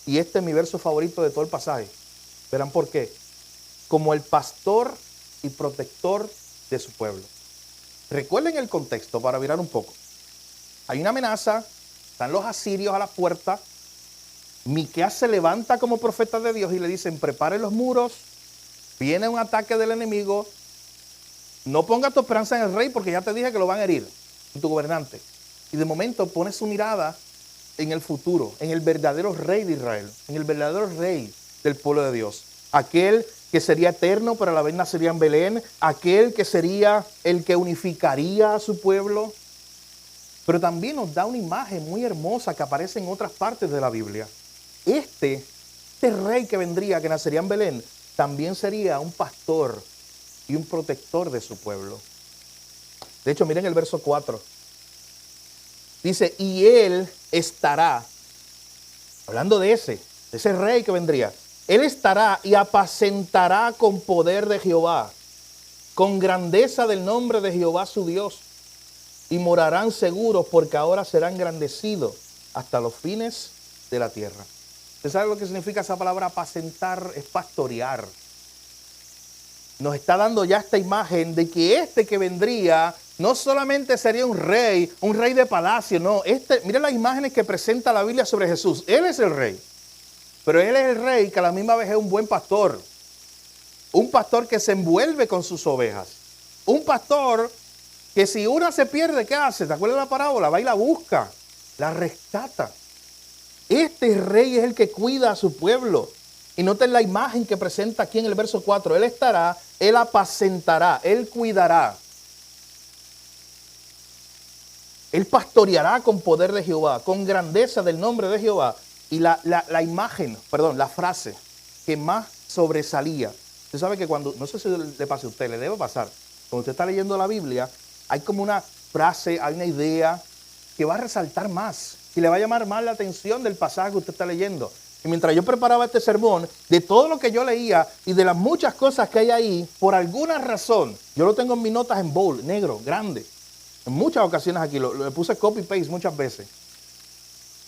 y este es mi verso favorito de todo el pasaje. Verán por qué. Como el pastor y protector de su pueblo. Recuerden el contexto para mirar un poco. Hay una amenaza, están los asirios a la puerta. Miqueas se levanta como profeta de Dios y le dicen, preparen los muros, viene un ataque del enemigo, no ponga tu esperanza en el rey porque ya te dije que lo van a herir, tu gobernante. Y de momento pone su mirada en el futuro, en el verdadero rey de Israel, en el verdadero rey del pueblo de Dios. Aquel que sería eterno, pero a la vez nacería en Belén. Aquel que sería el que unificaría a su pueblo. Pero también nos da una imagen muy hermosa que aparece en otras partes de la Biblia. Este rey que vendría, que nacería en Belén, también sería un pastor y un protector de su pueblo. De hecho, miren el verso 4. Dice, y Él estará, hablando de ese rey que vendría, Él estará y apacentará con poder de Jehová, con grandeza del nombre de Jehová su Dios. y morarán seguros porque ahora serán engrandecidos hasta los fines de la tierra. ¿Usted sabe lo que significa esa palabra apacentar? Es pastorear. Nos está dando ya esta imagen de que este que vendría no solamente sería un rey de palacio, no. Mira las imágenes que presenta la Biblia sobre Jesús. Él es el rey, pero él es el rey que a la misma vez es un buen pastor. Un pastor que se envuelve con sus ovejas. Un pastor que si una se pierde, ¿qué hace? ¿Te acuerdas de la parábola? Va y la busca, la rescata. Este rey es el que cuida a su pueblo. Y noten la imagen que presenta aquí en el verso 4. Él estará, él apacentará, él cuidará. Él pastoreará con poder de Jehová, con grandeza del nombre de Jehová. Y la frase que más sobresalía. Usted sabe que cuando, no sé si le pasa a usted, le debe pasar. Cuando usted está leyendo la Biblia, hay como una frase, hay una idea que va a resaltar más. Y le va a llamar más la atención del pasaje que usted está leyendo. Y mientras yo preparaba este sermón, de todo lo que yo leía y de las muchas cosas que hay ahí, por alguna razón, yo lo tengo en mis notas en bold, negro, grande. En muchas ocasiones aquí, le puse copy-paste muchas veces.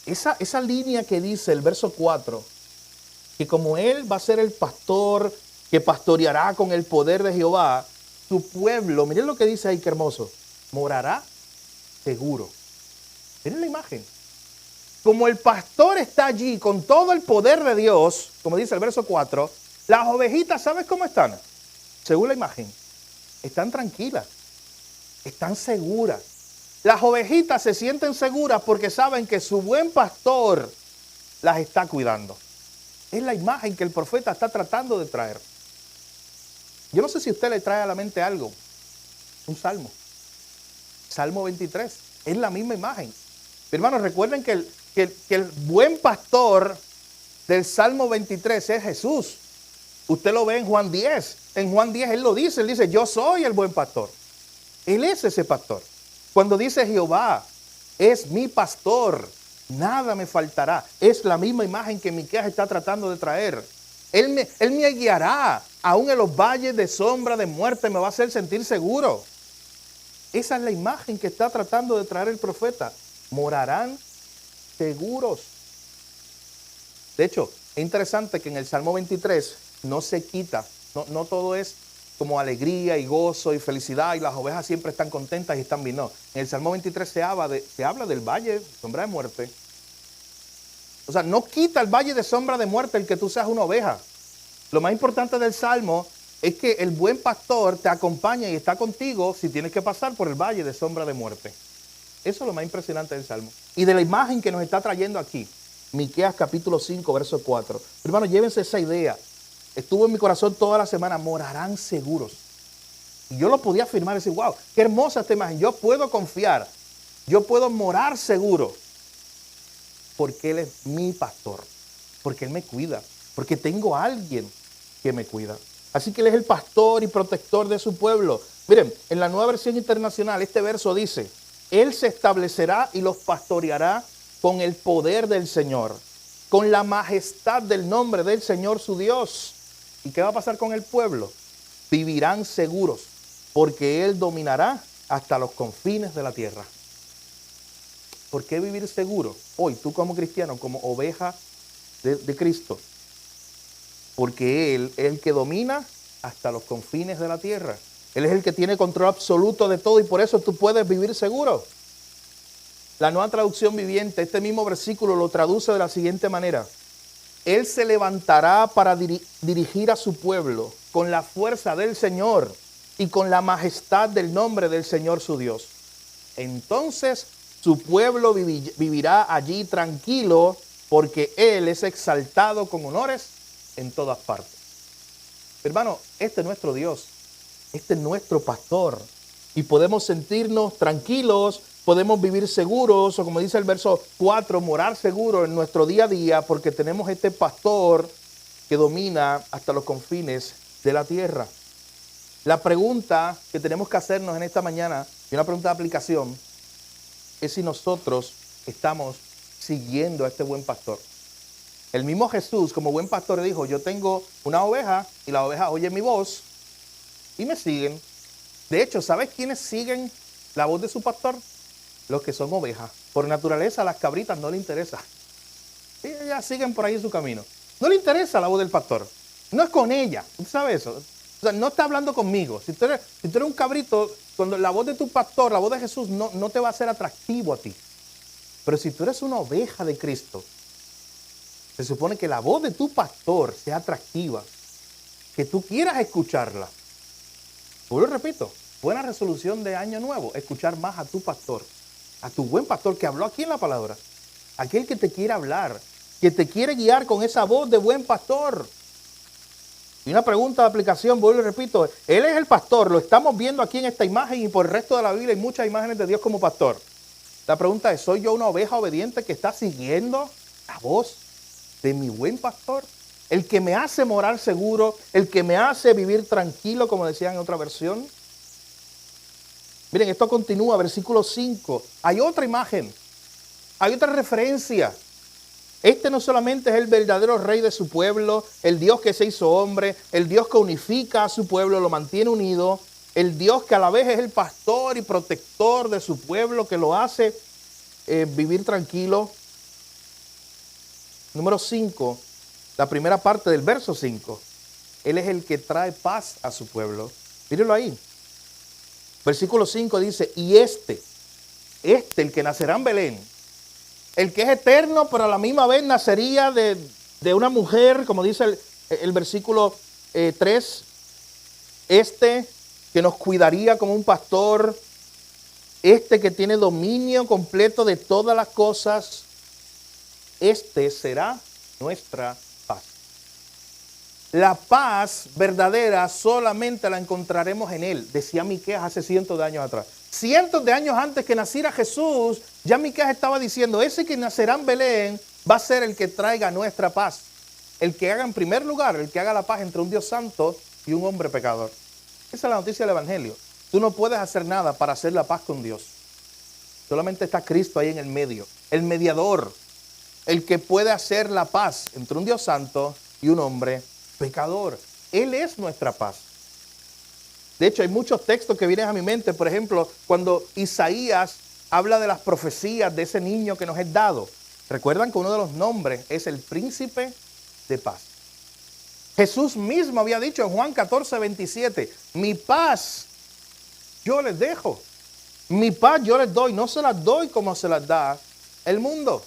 Esa línea que dice el verso 4, que como él va a ser el pastor que pastoreará con el poder de Jehová, su pueblo, miren lo que dice ahí, qué hermoso, morará seguro. Miren la imagen. Como el pastor está allí con todo el poder de Dios, como dice el verso 4, las ovejitas, ¿sabes cómo están? Según la imagen, están tranquilas, están seguras. Las ovejitas se sienten seguras porque saben que su buen pastor las está cuidando. Es la imagen que el profeta está tratando de traer. Yo no sé si a usted le trae a la mente algo, un salmo. Salmo 23, es la misma imagen. Hermanos, recuerden que el buen pastor del Salmo 23 es Jesús. Usted lo ve en Juan 10. En Juan 10 él dice, yo soy el buen pastor. Él es ese pastor. Cuando dice Jehová es mi pastor, nada me faltará. Es la misma imagen que Miqueas está tratando de traer. Él me guiará, aún en los valles de sombra de muerte me va a hacer sentir seguro. Esa es la imagen que está tratando de traer el profeta. Morarán seguros. De hecho, es interesante que en el Salmo 23 no se quita, no todo es como alegría y gozo y felicidad y las ovejas siempre están contentas y están bien. No, en el Salmo 23 se habla del valle de sombra de muerte. O sea, no quita el valle de sombra de muerte el que tú seas una oveja. Lo más importante del Salmo es que el buen pastor te acompaña y está contigo si tienes que pasar por el valle de sombra de muerte. Eso es lo más impresionante del Salmo. Y de la imagen que nos está trayendo aquí, Miqueas capítulo 5, verso 4. Hermanos, llévense esa idea. Estuvo en mi corazón toda la semana, morarán seguros. Y yo lo podía afirmar y decir, wow, qué hermosa esta imagen. Yo puedo confiar, yo puedo morar seguro, porque Él es mi pastor, porque Él me cuida, porque tengo a alguien que me cuida. Así que Él es el pastor y protector de su pueblo. Miren, en la Nueva Versión Internacional, este verso dice, Él se establecerá y los pastoreará con el poder del Señor, con la majestad del nombre del Señor su Dios. ¿Y qué va a pasar con el pueblo? Vivirán seguros, porque Él dominará hasta los confines de la tierra. ¿Por qué vivir seguro? Hoy, tú como cristiano, como oveja de Cristo. Porque Él es el que domina hasta los confines de la tierra. Él es el que tiene control absoluto de todo y por eso tú puedes vivir seguro. La Nueva Traducción Viviente, este mismo versículo lo traduce de la siguiente manera. Él se levantará para dirigir a su pueblo con la fuerza del Señor y con la majestad del nombre del Señor su Dios. Entonces su pueblo vivirá allí tranquilo porque Él es exaltado con honores en todas partes. Hermano, este es nuestro Dios, este es nuestro pastor y podemos sentirnos tranquilos, podemos vivir seguros o como dice el verso 4, morar seguros en nuestro día a día porque tenemos este pastor que domina hasta los confines de la tierra. La pregunta que tenemos que hacernos en esta mañana y una pregunta de aplicación es si nosotros estamos siguiendo a este buen pastor. El mismo Jesús, como buen pastor, dijo, yo tengo una oveja y la oveja oye mi voz y me siguen. De hecho, ¿sabes quiénes siguen la voz de su pastor? Los que son ovejas. Por naturaleza a las cabritas no le interesa. Ellas siguen por ahí en su camino. No le interesa la voz del pastor. No es con ella. ¿Usted sabe eso? O sea, no está hablando conmigo. Si tú eres un cabrito, cuando la voz de tu pastor, la voz de Jesús, no te va a ser atractivo a ti. Pero si tú eres una oveja de Cristo, se supone que la voz de tu pastor sea atractiva, que tú quieras escucharla. Yo lo repito, buena resolución de año nuevo, escuchar más a tu pastor, a tu buen pastor que habló aquí en la palabra, aquel que te quiere hablar, que te quiere guiar con esa voz de buen pastor. Y una pregunta de aplicación, vuelvo y repito, Él es el pastor, lo estamos viendo aquí en esta imagen y por el resto de la Biblia hay muchas imágenes de Dios como pastor. La pregunta es, ¿soy yo una oveja obediente que está siguiendo la voz de mi buen pastor? El que me hace morar seguro, el que me hace vivir tranquilo, como decían en otra versión. Miren, esto continúa, versículo 5. Hay otra imagen, hay otra referencia. Este no solamente es el verdadero rey de su pueblo, el Dios que se hizo hombre, el Dios que unifica a su pueblo, lo mantiene unido, el Dios que a la vez es el pastor y protector de su pueblo, que lo hace vivir tranquilo. Número 5, la primera parte del verso 5. Él es el que trae paz a su pueblo. Mírenlo ahí. Versículo 5 dice, y el que nacerá en Belén, el que es eterno, pero a la misma vez nacería de una mujer, como dice el versículo 3, que nos cuidaría como un pastor, que tiene dominio completo de todas las cosas, será nuestra paz. La paz verdadera solamente la encontraremos en Él, decía Miqueas hace cientos de años atrás. Cientos de años antes que naciera Jesús, ya Miqueas estaba diciendo, ese que nacerá en Belén va a ser el que traiga nuestra paz. El que haga en primer lugar, el que haga la paz entre un Dios santo y un hombre pecador. Esa es la noticia del Evangelio. Tú no puedes hacer nada para hacer la paz con Dios. Solamente está Cristo ahí en el medio, el mediador, el que puede hacer la paz entre un Dios santo y un hombre pecador. Él es nuestra paz. De hecho, hay muchos textos que vienen a mi mente. Por ejemplo, cuando Isaías habla de las profecías de ese niño que nos es dado. Recuerdan que uno de los nombres es el príncipe de paz. Jesús mismo había dicho en Juan 14:27, mi paz yo les dejo. Mi paz yo les doy. No se las doy como se las da el mundo.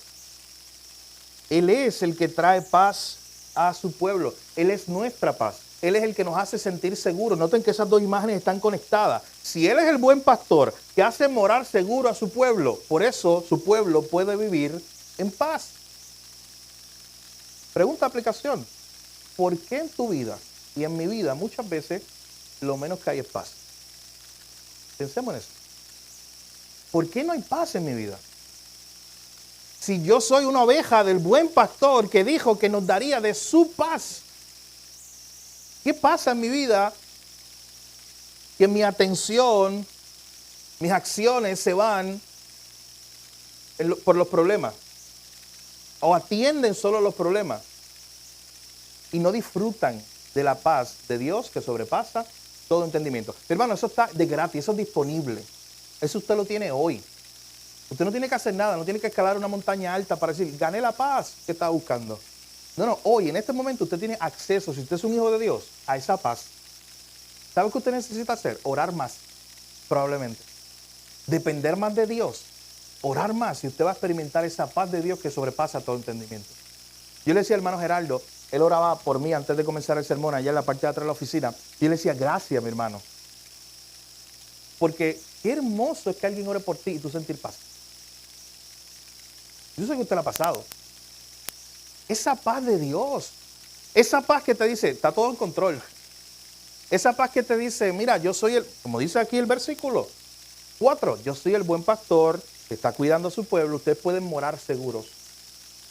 Él es el que trae paz a su pueblo. Él es nuestra paz. Él es el que nos hace sentir seguros. Noten que esas dos imágenes están conectadas. Si Él es el buen pastor que hace morar seguro a su pueblo, por eso su pueblo puede vivir en paz. Pregunta de aplicación. ¿Por qué en tu vida y en mi vida muchas veces lo menos que hay es paz? Pensemos en eso. ¿Por qué no hay paz en mi vida? Si yo soy una oveja del buen pastor que dijo que nos daría de su paz, ¿qué pasa en mi vida? Que mi atención, mis acciones se van por los problemas. O atienden solo los problemas. Y no disfrutan de la paz de Dios que sobrepasa todo entendimiento. Hermano, eso está de gratis, eso es disponible. Eso usted lo tiene hoy. Usted no tiene que hacer nada, no tiene que escalar una montaña alta para decir, gané la paz que estaba buscando. No, hoy, en este momento, usted tiene acceso, si usted es un hijo de Dios, a esa paz. ¿Sabe qué usted necesita hacer? Orar más, probablemente. Depender más de Dios. Orar más y usted va a experimentar esa paz de Dios que sobrepasa todo entendimiento. Yo le decía al hermano Geraldo, él oraba por mí antes de comenzar el sermón, allá en la parte de atrás de la oficina, y él decía, gracias, mi hermano. Porque qué hermoso es que alguien ore por ti y tú sentir paz. Yo sé que usted la ha pasado. Esa paz de Dios. Esa paz que te dice, está todo en control. Esa paz que te dice, mira, yo soy como dice aquí el versículo 4, yo soy el buen pastor que está cuidando a su pueblo. Ustedes pueden morar seguros.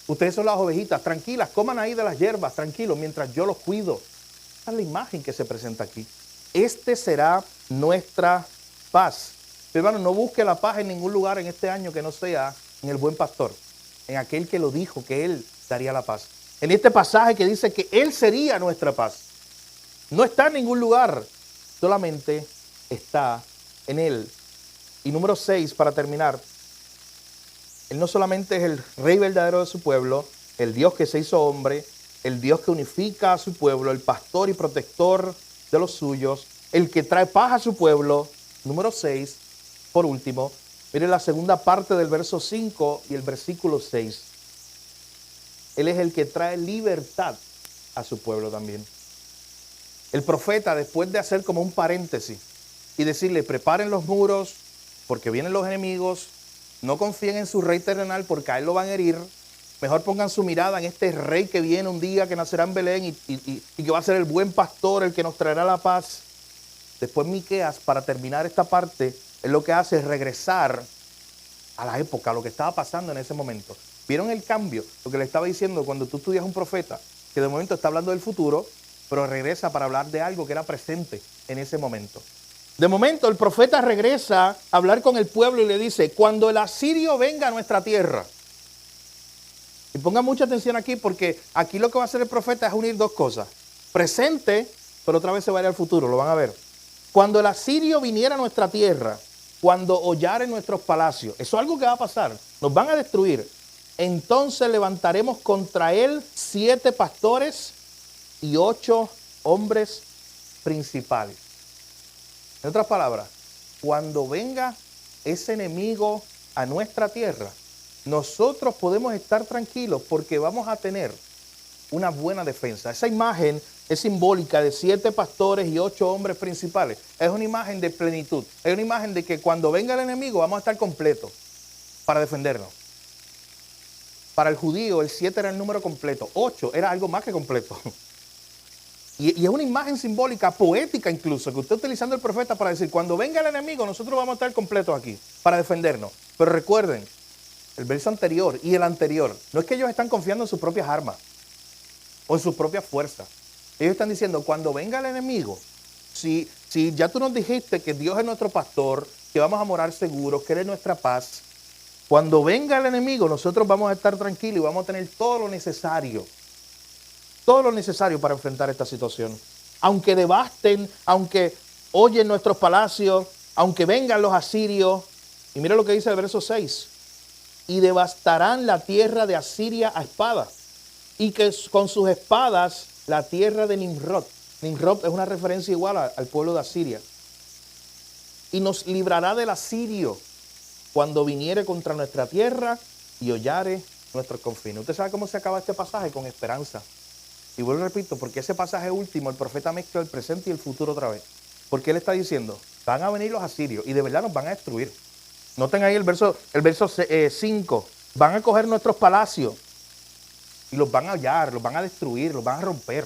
Ustedes son las ovejitas, tranquilas, coman ahí de las hierbas, tranquilos, mientras yo los cuido. Esa es la imagen que se presenta aquí. Será nuestra paz. Pero, hermano, no busque la paz en ningún lugar en este año que no sea en el buen pastor, en aquel que lo dijo, que Él daría la paz. En este pasaje que dice que Él sería nuestra paz. No está en ningún lugar, solamente está en Él. Y número 6, para terminar, Él no solamente es el Rey verdadero de su pueblo, el Dios que se hizo hombre, el Dios que unifica a su pueblo, el pastor y protector de los suyos, el que trae paz a su pueblo. Número 6, por último, mire la segunda parte del verso 5 y el versículo 6. Él es el que trae libertad a su pueblo también. El profeta, después de hacer como un paréntesis y decirle, preparen los muros porque vienen los enemigos, no confíen en su rey terrenal porque a él lo van a herir, mejor pongan su mirada en este rey que viene un día, que nacerá en Belén y que va a ser el buen pastor, el que nos traerá la paz. Después Miqueas, para terminar esta parte, él lo que hace es regresar a la época, a lo que estaba pasando en ese momento. ¿Vieron el cambio? Lo que le estaba diciendo cuando tú estudias un profeta, que de momento está hablando del futuro, pero regresa para hablar de algo que era presente en ese momento. De momento el profeta regresa a hablar con el pueblo y le dice, cuando el asirio venga a nuestra tierra. Y pongan mucha atención aquí porque aquí lo que va a hacer el profeta es unir dos cosas. Presente, pero otra vez se va a ir al futuro, lo van a ver. Cuando el asirio viniera a nuestra tierra, cuando hollare nuestros palacios, eso es algo que va a pasar, nos van a destruir. Entonces levantaremos contra él 7 pastores y 8 hombres principales. En otras palabras, cuando venga ese enemigo a nuestra tierra, nosotros podemos estar tranquilos porque vamos a tener una buena defensa. Esa imagen es simbólica de 7 pastores y 8 hombres principales. Es una imagen de plenitud. Es una imagen de que cuando venga el enemigo vamos a estar completos para defendernos. Para el judío el 7 era el número completo, 8 era algo más que completo. Y es una imagen simbólica, poética incluso, que usted está utilizando el profeta para decir, cuando venga el enemigo nosotros vamos a estar completos aquí para defendernos. Pero recuerden, el verso anterior y el anterior, no es que ellos están confiando en sus propias armas o en sus propias fuerzas. Ellos están diciendo, cuando venga el enemigo, si ya tú nos dijiste que Dios es nuestro pastor, que vamos a morar seguros, que Él es nuestra paz, cuando venga el enemigo nosotros vamos a estar tranquilos y vamos a tener todo lo necesario para enfrentar esta situación. Aunque devasten, aunque hoyen nuestros palacios, aunque vengan los asirios, y mira lo que dice el verso 6, y devastarán la tierra de Asiria a espada, y que con sus espadas la tierra de Nimrod. Nimrod es una referencia igual al pueblo de Asiria. Y nos librará del asirio cuando viniere contra nuestra tierra y hollare nuestros confines. Usted sabe cómo se acaba este pasaje, con esperanza. Y vuelvo y repito, porque ese pasaje último, el profeta mezcla el presente y el futuro otra vez. Porque él está diciendo, van a venir los asirios y de verdad nos van a destruir. Noten ahí el verso 5, van a coger nuestros palacios y los van a hollar, los van a destruir, los van a romper.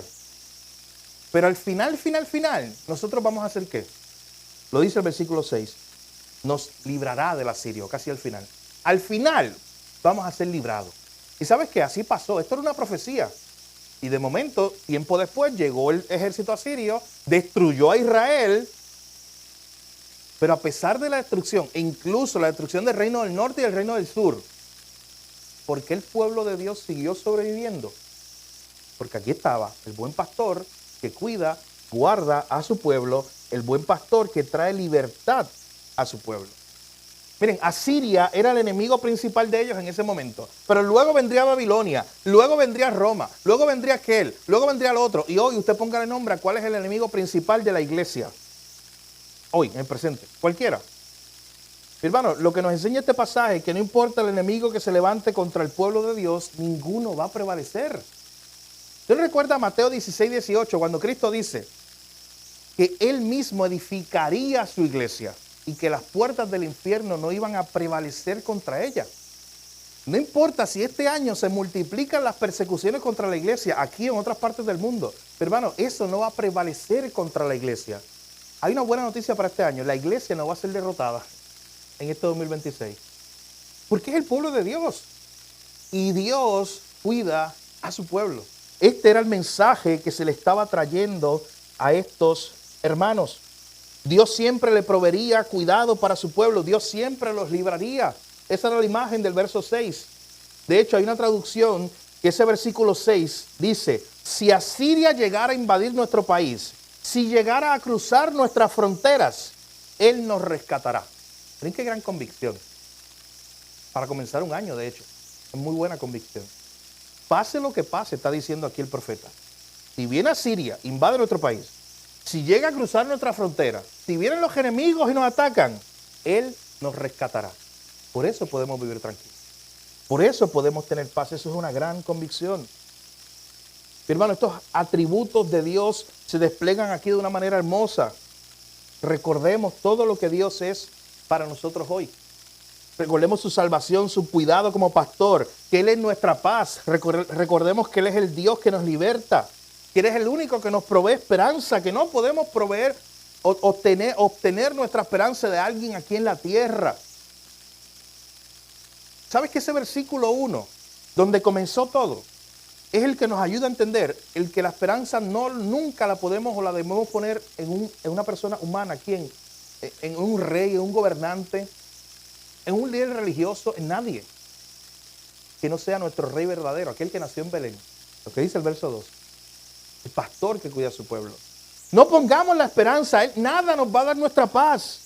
Pero al final, nosotros vamos a hacer ¿qué? Lo dice el versículo 6, nos librará del asirio, casi al final. Al final vamos a ser librados. Y ¿sabes qué? Así pasó, esto era una profecía. Y de momento, tiempo después, llegó el ejército asirio, destruyó a Israel. Pero a pesar de la destrucción, e incluso la destrucción del reino del norte y del reino del sur, ¿por qué el pueblo de Dios siguió sobreviviendo? Porque aquí estaba el buen pastor que cuida, guarda a su pueblo, el buen pastor que trae libertad a su pueblo. Miren, Asiria era el enemigo principal de ellos en ese momento. Pero luego vendría Babilonia, luego vendría Roma, luego vendría aquel, luego vendría el otro. Y hoy usted ponga el nombre a cuál es el enemigo principal de la iglesia. Hoy, en el presente, cualquiera. Hermano, lo que nos enseña este pasaje es que no importa el enemigo que se levante contra el pueblo de Dios, ninguno va a prevalecer. ¿Usted recuerda Mateo 16, 18, cuando Cristo dice que Él mismo edificaría su iglesia y que las puertas del infierno no iban a prevalecer contra ella? No importa si este año se multiplican las persecuciones contra la iglesia aquí en otras partes del mundo, pero hermano, eso no va a prevalecer contra la iglesia. Hay una buena noticia para este año, la iglesia no va a ser derrotada en este 2026, porque es el pueblo de Dios y Dios cuida a su pueblo. Este era el mensaje que se le estaba trayendo a estos hermanos. Dios siempre le proveería cuidado para su pueblo. Dios siempre los libraría. Esa era la imagen del verso 6. De hecho, hay una traducción que ese versículo 6 dice, si Asiria llegara a invadir nuestro país, si llegara a cruzar nuestras fronteras, Él nos rescatará. Miren qué gran convicción. Para comenzar un año, de hecho. Es muy buena convicción. Pase lo que pase, está diciendo aquí el profeta. Si viene a Siria, invade nuestro país. Si llega a cruzar nuestra frontera, si vienen los enemigos y nos atacan, Él nos rescatará. Por eso podemos vivir tranquilos. Por eso podemos tener paz. Eso es una gran convicción. Mi hermano, estos atributos de Dios se desplegan aquí de una manera hermosa. Recordemos todo lo que Dios es para nosotros hoy. Recordemos su salvación, su cuidado como pastor, que Él es nuestra paz. Recordemos que Él es el Dios que nos liberta, que Él es el único que nos provee esperanza, que no podemos proveer, obtener nuestra esperanza de alguien aquí en la tierra. ¿Sabes que ese versículo 1, donde comenzó todo, es el que nos ayuda a entender el que la esperanza nunca la podemos o la debemos poner en una persona humana, aquí en un rey, en un gobernante, en un líder religioso, en nadie que no sea nuestro rey verdadero, aquel que nació en Belén? Lo que dice el verso 2, el pastor que cuida a su pueblo. No pongamos la esperanza, nada nos va a dar nuestra paz.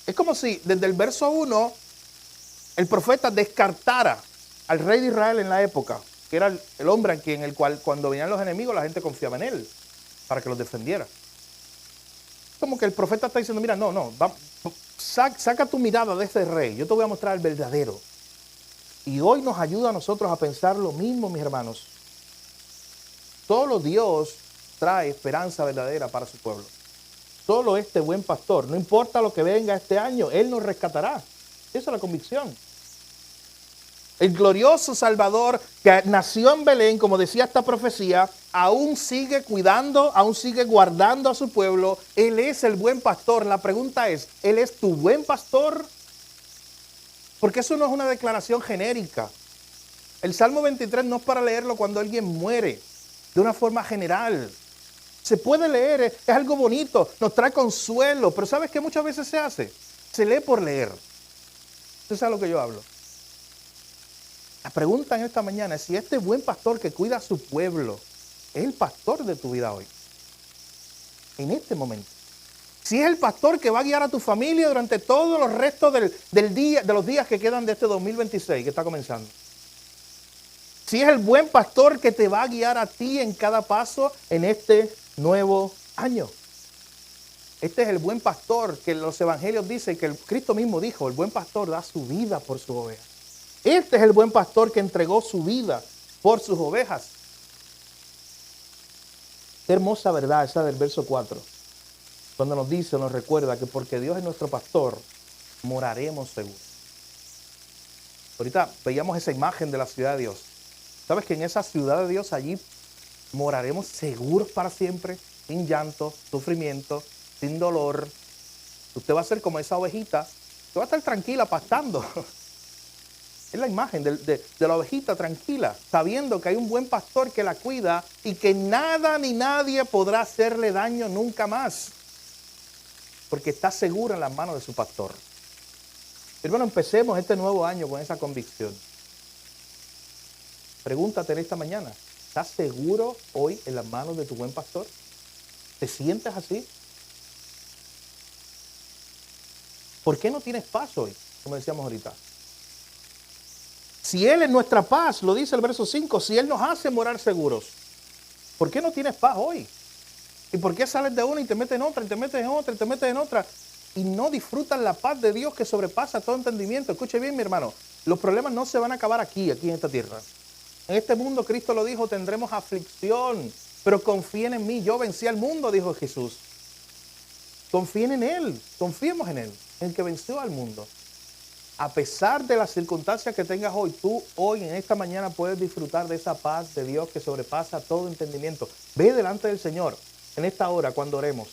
Es como si desde el verso 1 el profeta descartara al rey de Israel en la época, que era el hombre en el cual cuando venían los enemigos la gente confiaba en él para que los defendiera. Como que el profeta está diciendo, mira, saca tu mirada de este rey, yo te voy a mostrar el verdadero. Y hoy nos ayuda a nosotros a pensar lo mismo, mis hermanos. Solo Dios trae esperanza verdadera para su pueblo. Solo este buen pastor, no importa lo que venga este año, Él nos rescatará. Esa es la convicción. El glorioso Salvador que nació en Belén, como decía esta profecía, aún sigue cuidando, aún sigue guardando a su pueblo. Él es el buen pastor. La pregunta es, ¿Él es tu buen pastor? Porque eso no es una declaración genérica. El Salmo 23 no es para leerlo cuando alguien muere, de una forma general. Se puede leer, es algo bonito, nos trae consuelo, pero ¿sabes qué muchas veces se hace? Se lee por leer. Eso es a lo que yo hablo. La pregunta en esta mañana es si este buen pastor que cuida a su pueblo es el pastor de tu vida hoy. En este momento. Si es el pastor que va a guiar a tu familia durante todos los restos del día, de los días que quedan de este 2026 que está comenzando. Si es el buen pastor que te va a guiar a ti en cada paso en este nuevo año. Este es el buen pastor que los evangelios dicen, que el Cristo mismo dijo, el buen pastor da su vida por su oveja. Este es el buen pastor que entregó su vida por sus ovejas. Qué hermosa verdad esa del verso 4. Cuando nos dice, nos recuerda que porque Dios es nuestro pastor, moraremos seguros. Ahorita veíamos esa imagen de la ciudad de Dios. ¿Sabes que en esa ciudad de Dios allí moraremos seguros para siempre? Sin llanto, sufrimiento, sin dolor. Usted va a ser como esa ovejita. Usted va a estar tranquila pastando. Es la imagen de la ovejita tranquila, sabiendo que hay un buen pastor que la cuida y que nada ni nadie podrá hacerle daño nunca más. Porque está segura en las manos de su pastor. Hermano, empecemos este nuevo año con esa convicción. Pregúntate en esta mañana, ¿estás seguro hoy en las manos de tu buen pastor? ¿Te sientes así? ¿Por qué no tienes paz hoy? Como decíamos ahorita. Si Él es nuestra paz, lo dice el verso 5, si Él nos hace morar seguros, ¿por qué no tienes paz hoy? ¿Y por qué sales de una y te metes en otra, y te metes en otra, y te metes en otra? Y no disfrutas la paz de Dios que sobrepasa todo entendimiento. Escuche bien, mi hermano, los problemas no se van a acabar aquí en esta tierra. En este mundo, Cristo lo dijo, tendremos aflicción, pero confíen en mí, yo vencí al mundo, dijo Jesús. Confíen en Él, confiemos en Él, en el que venció al mundo. A pesar de las circunstancias que tengas hoy, tú hoy en esta mañana puedes disfrutar de esa paz de Dios que sobrepasa todo entendimiento. Ve delante del Señor en esta hora cuando oremos.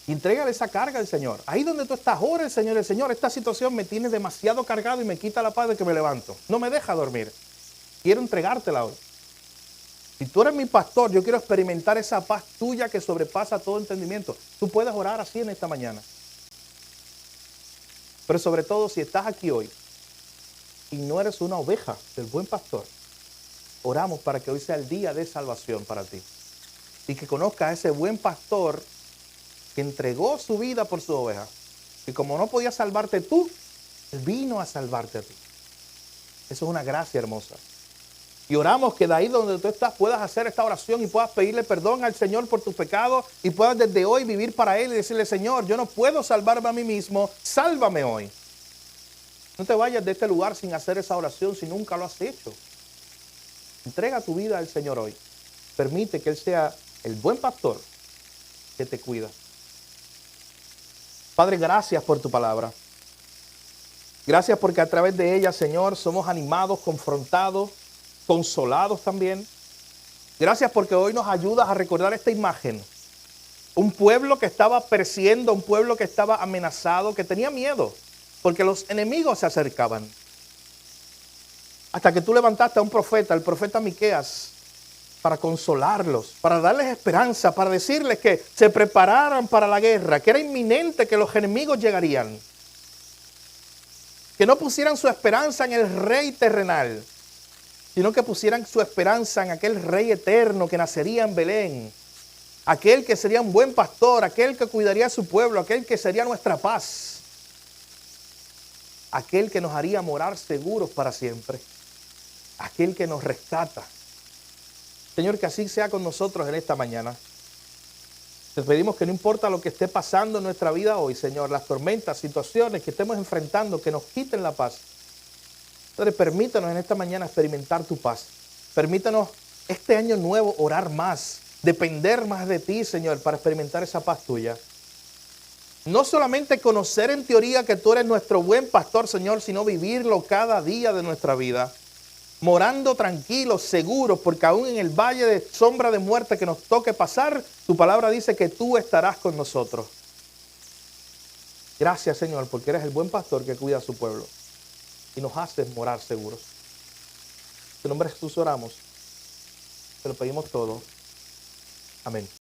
Y entrégale esa carga al Señor. Ahí donde tú estás, ora el Señor, esta situación me tiene demasiado cargado y me quita la paz de que me levanto. No me deja dormir. Quiero entregártela hoy. Si tú eres mi pastor, yo quiero experimentar esa paz tuya que sobrepasa todo entendimiento. Tú puedes orar así en esta mañana. Pero sobre todo si estás aquí hoy y no eres una oveja del buen pastor, oramos para que hoy sea el día de salvación para ti. Y que conozcas a ese buen pastor que entregó su vida por su oveja. Y como no podías salvarte tú, Él vino a salvarte a ti. Eso es una gracia hermosa. Y oramos que de ahí donde tú estás puedas hacer esta oración y puedas pedirle perdón al Señor por tus pecados y puedas desde hoy vivir para Él y decirle, Señor, yo no puedo salvarme a mí mismo, sálvame hoy. No te vayas de este lugar sin hacer esa oración si nunca lo has hecho. Entrega tu vida al Señor hoy. Permite que Él sea el buen pastor que te cuida. Padre, gracias por tu palabra. Gracias porque a través de ella, Señor, somos animados, confrontados, consolados también. Gracias porque hoy nos ayudas a recordar esta imagen. Un pueblo que estaba pereciendo, un pueblo que estaba amenazado, que tenía miedo, porque los enemigos se acercaban. Hasta que tú levantaste a un profeta, el profeta Miqueas, para consolarlos, para darles esperanza, para decirles que se prepararan para la guerra, que era inminente que los enemigos llegarían. Que no pusieran su esperanza en el rey terrenal, sino que pusieran su esperanza en aquel rey eterno que nacería en Belén, aquel que sería un buen pastor, aquel que cuidaría a su pueblo, aquel que sería nuestra paz, aquel que nos haría morar seguros para siempre, aquel que nos rescata. Señor, que así sea con nosotros en esta mañana. Te pedimos que no importa lo que esté pasando en nuestra vida hoy, Señor, las tormentas, situaciones que estemos enfrentando, que nos quiten la paz. Padre, permítanos en esta mañana experimentar tu paz. Permítanos este año nuevo orar más, depender más de ti, Señor, para experimentar esa paz tuya. No solamente conocer en teoría que tú eres nuestro buen pastor, Señor, sino vivirlo cada día de nuestra vida. Morando tranquilos, seguros, porque aún en el valle de sombra de muerte que nos toque pasar, tu palabra dice que tú estarás con nosotros. Gracias, Señor, porque eres el buen pastor que cuida a su pueblo y nos haces morar seguros. En tu nombre de Jesús oramos. Te lo pedimos todo. Amén.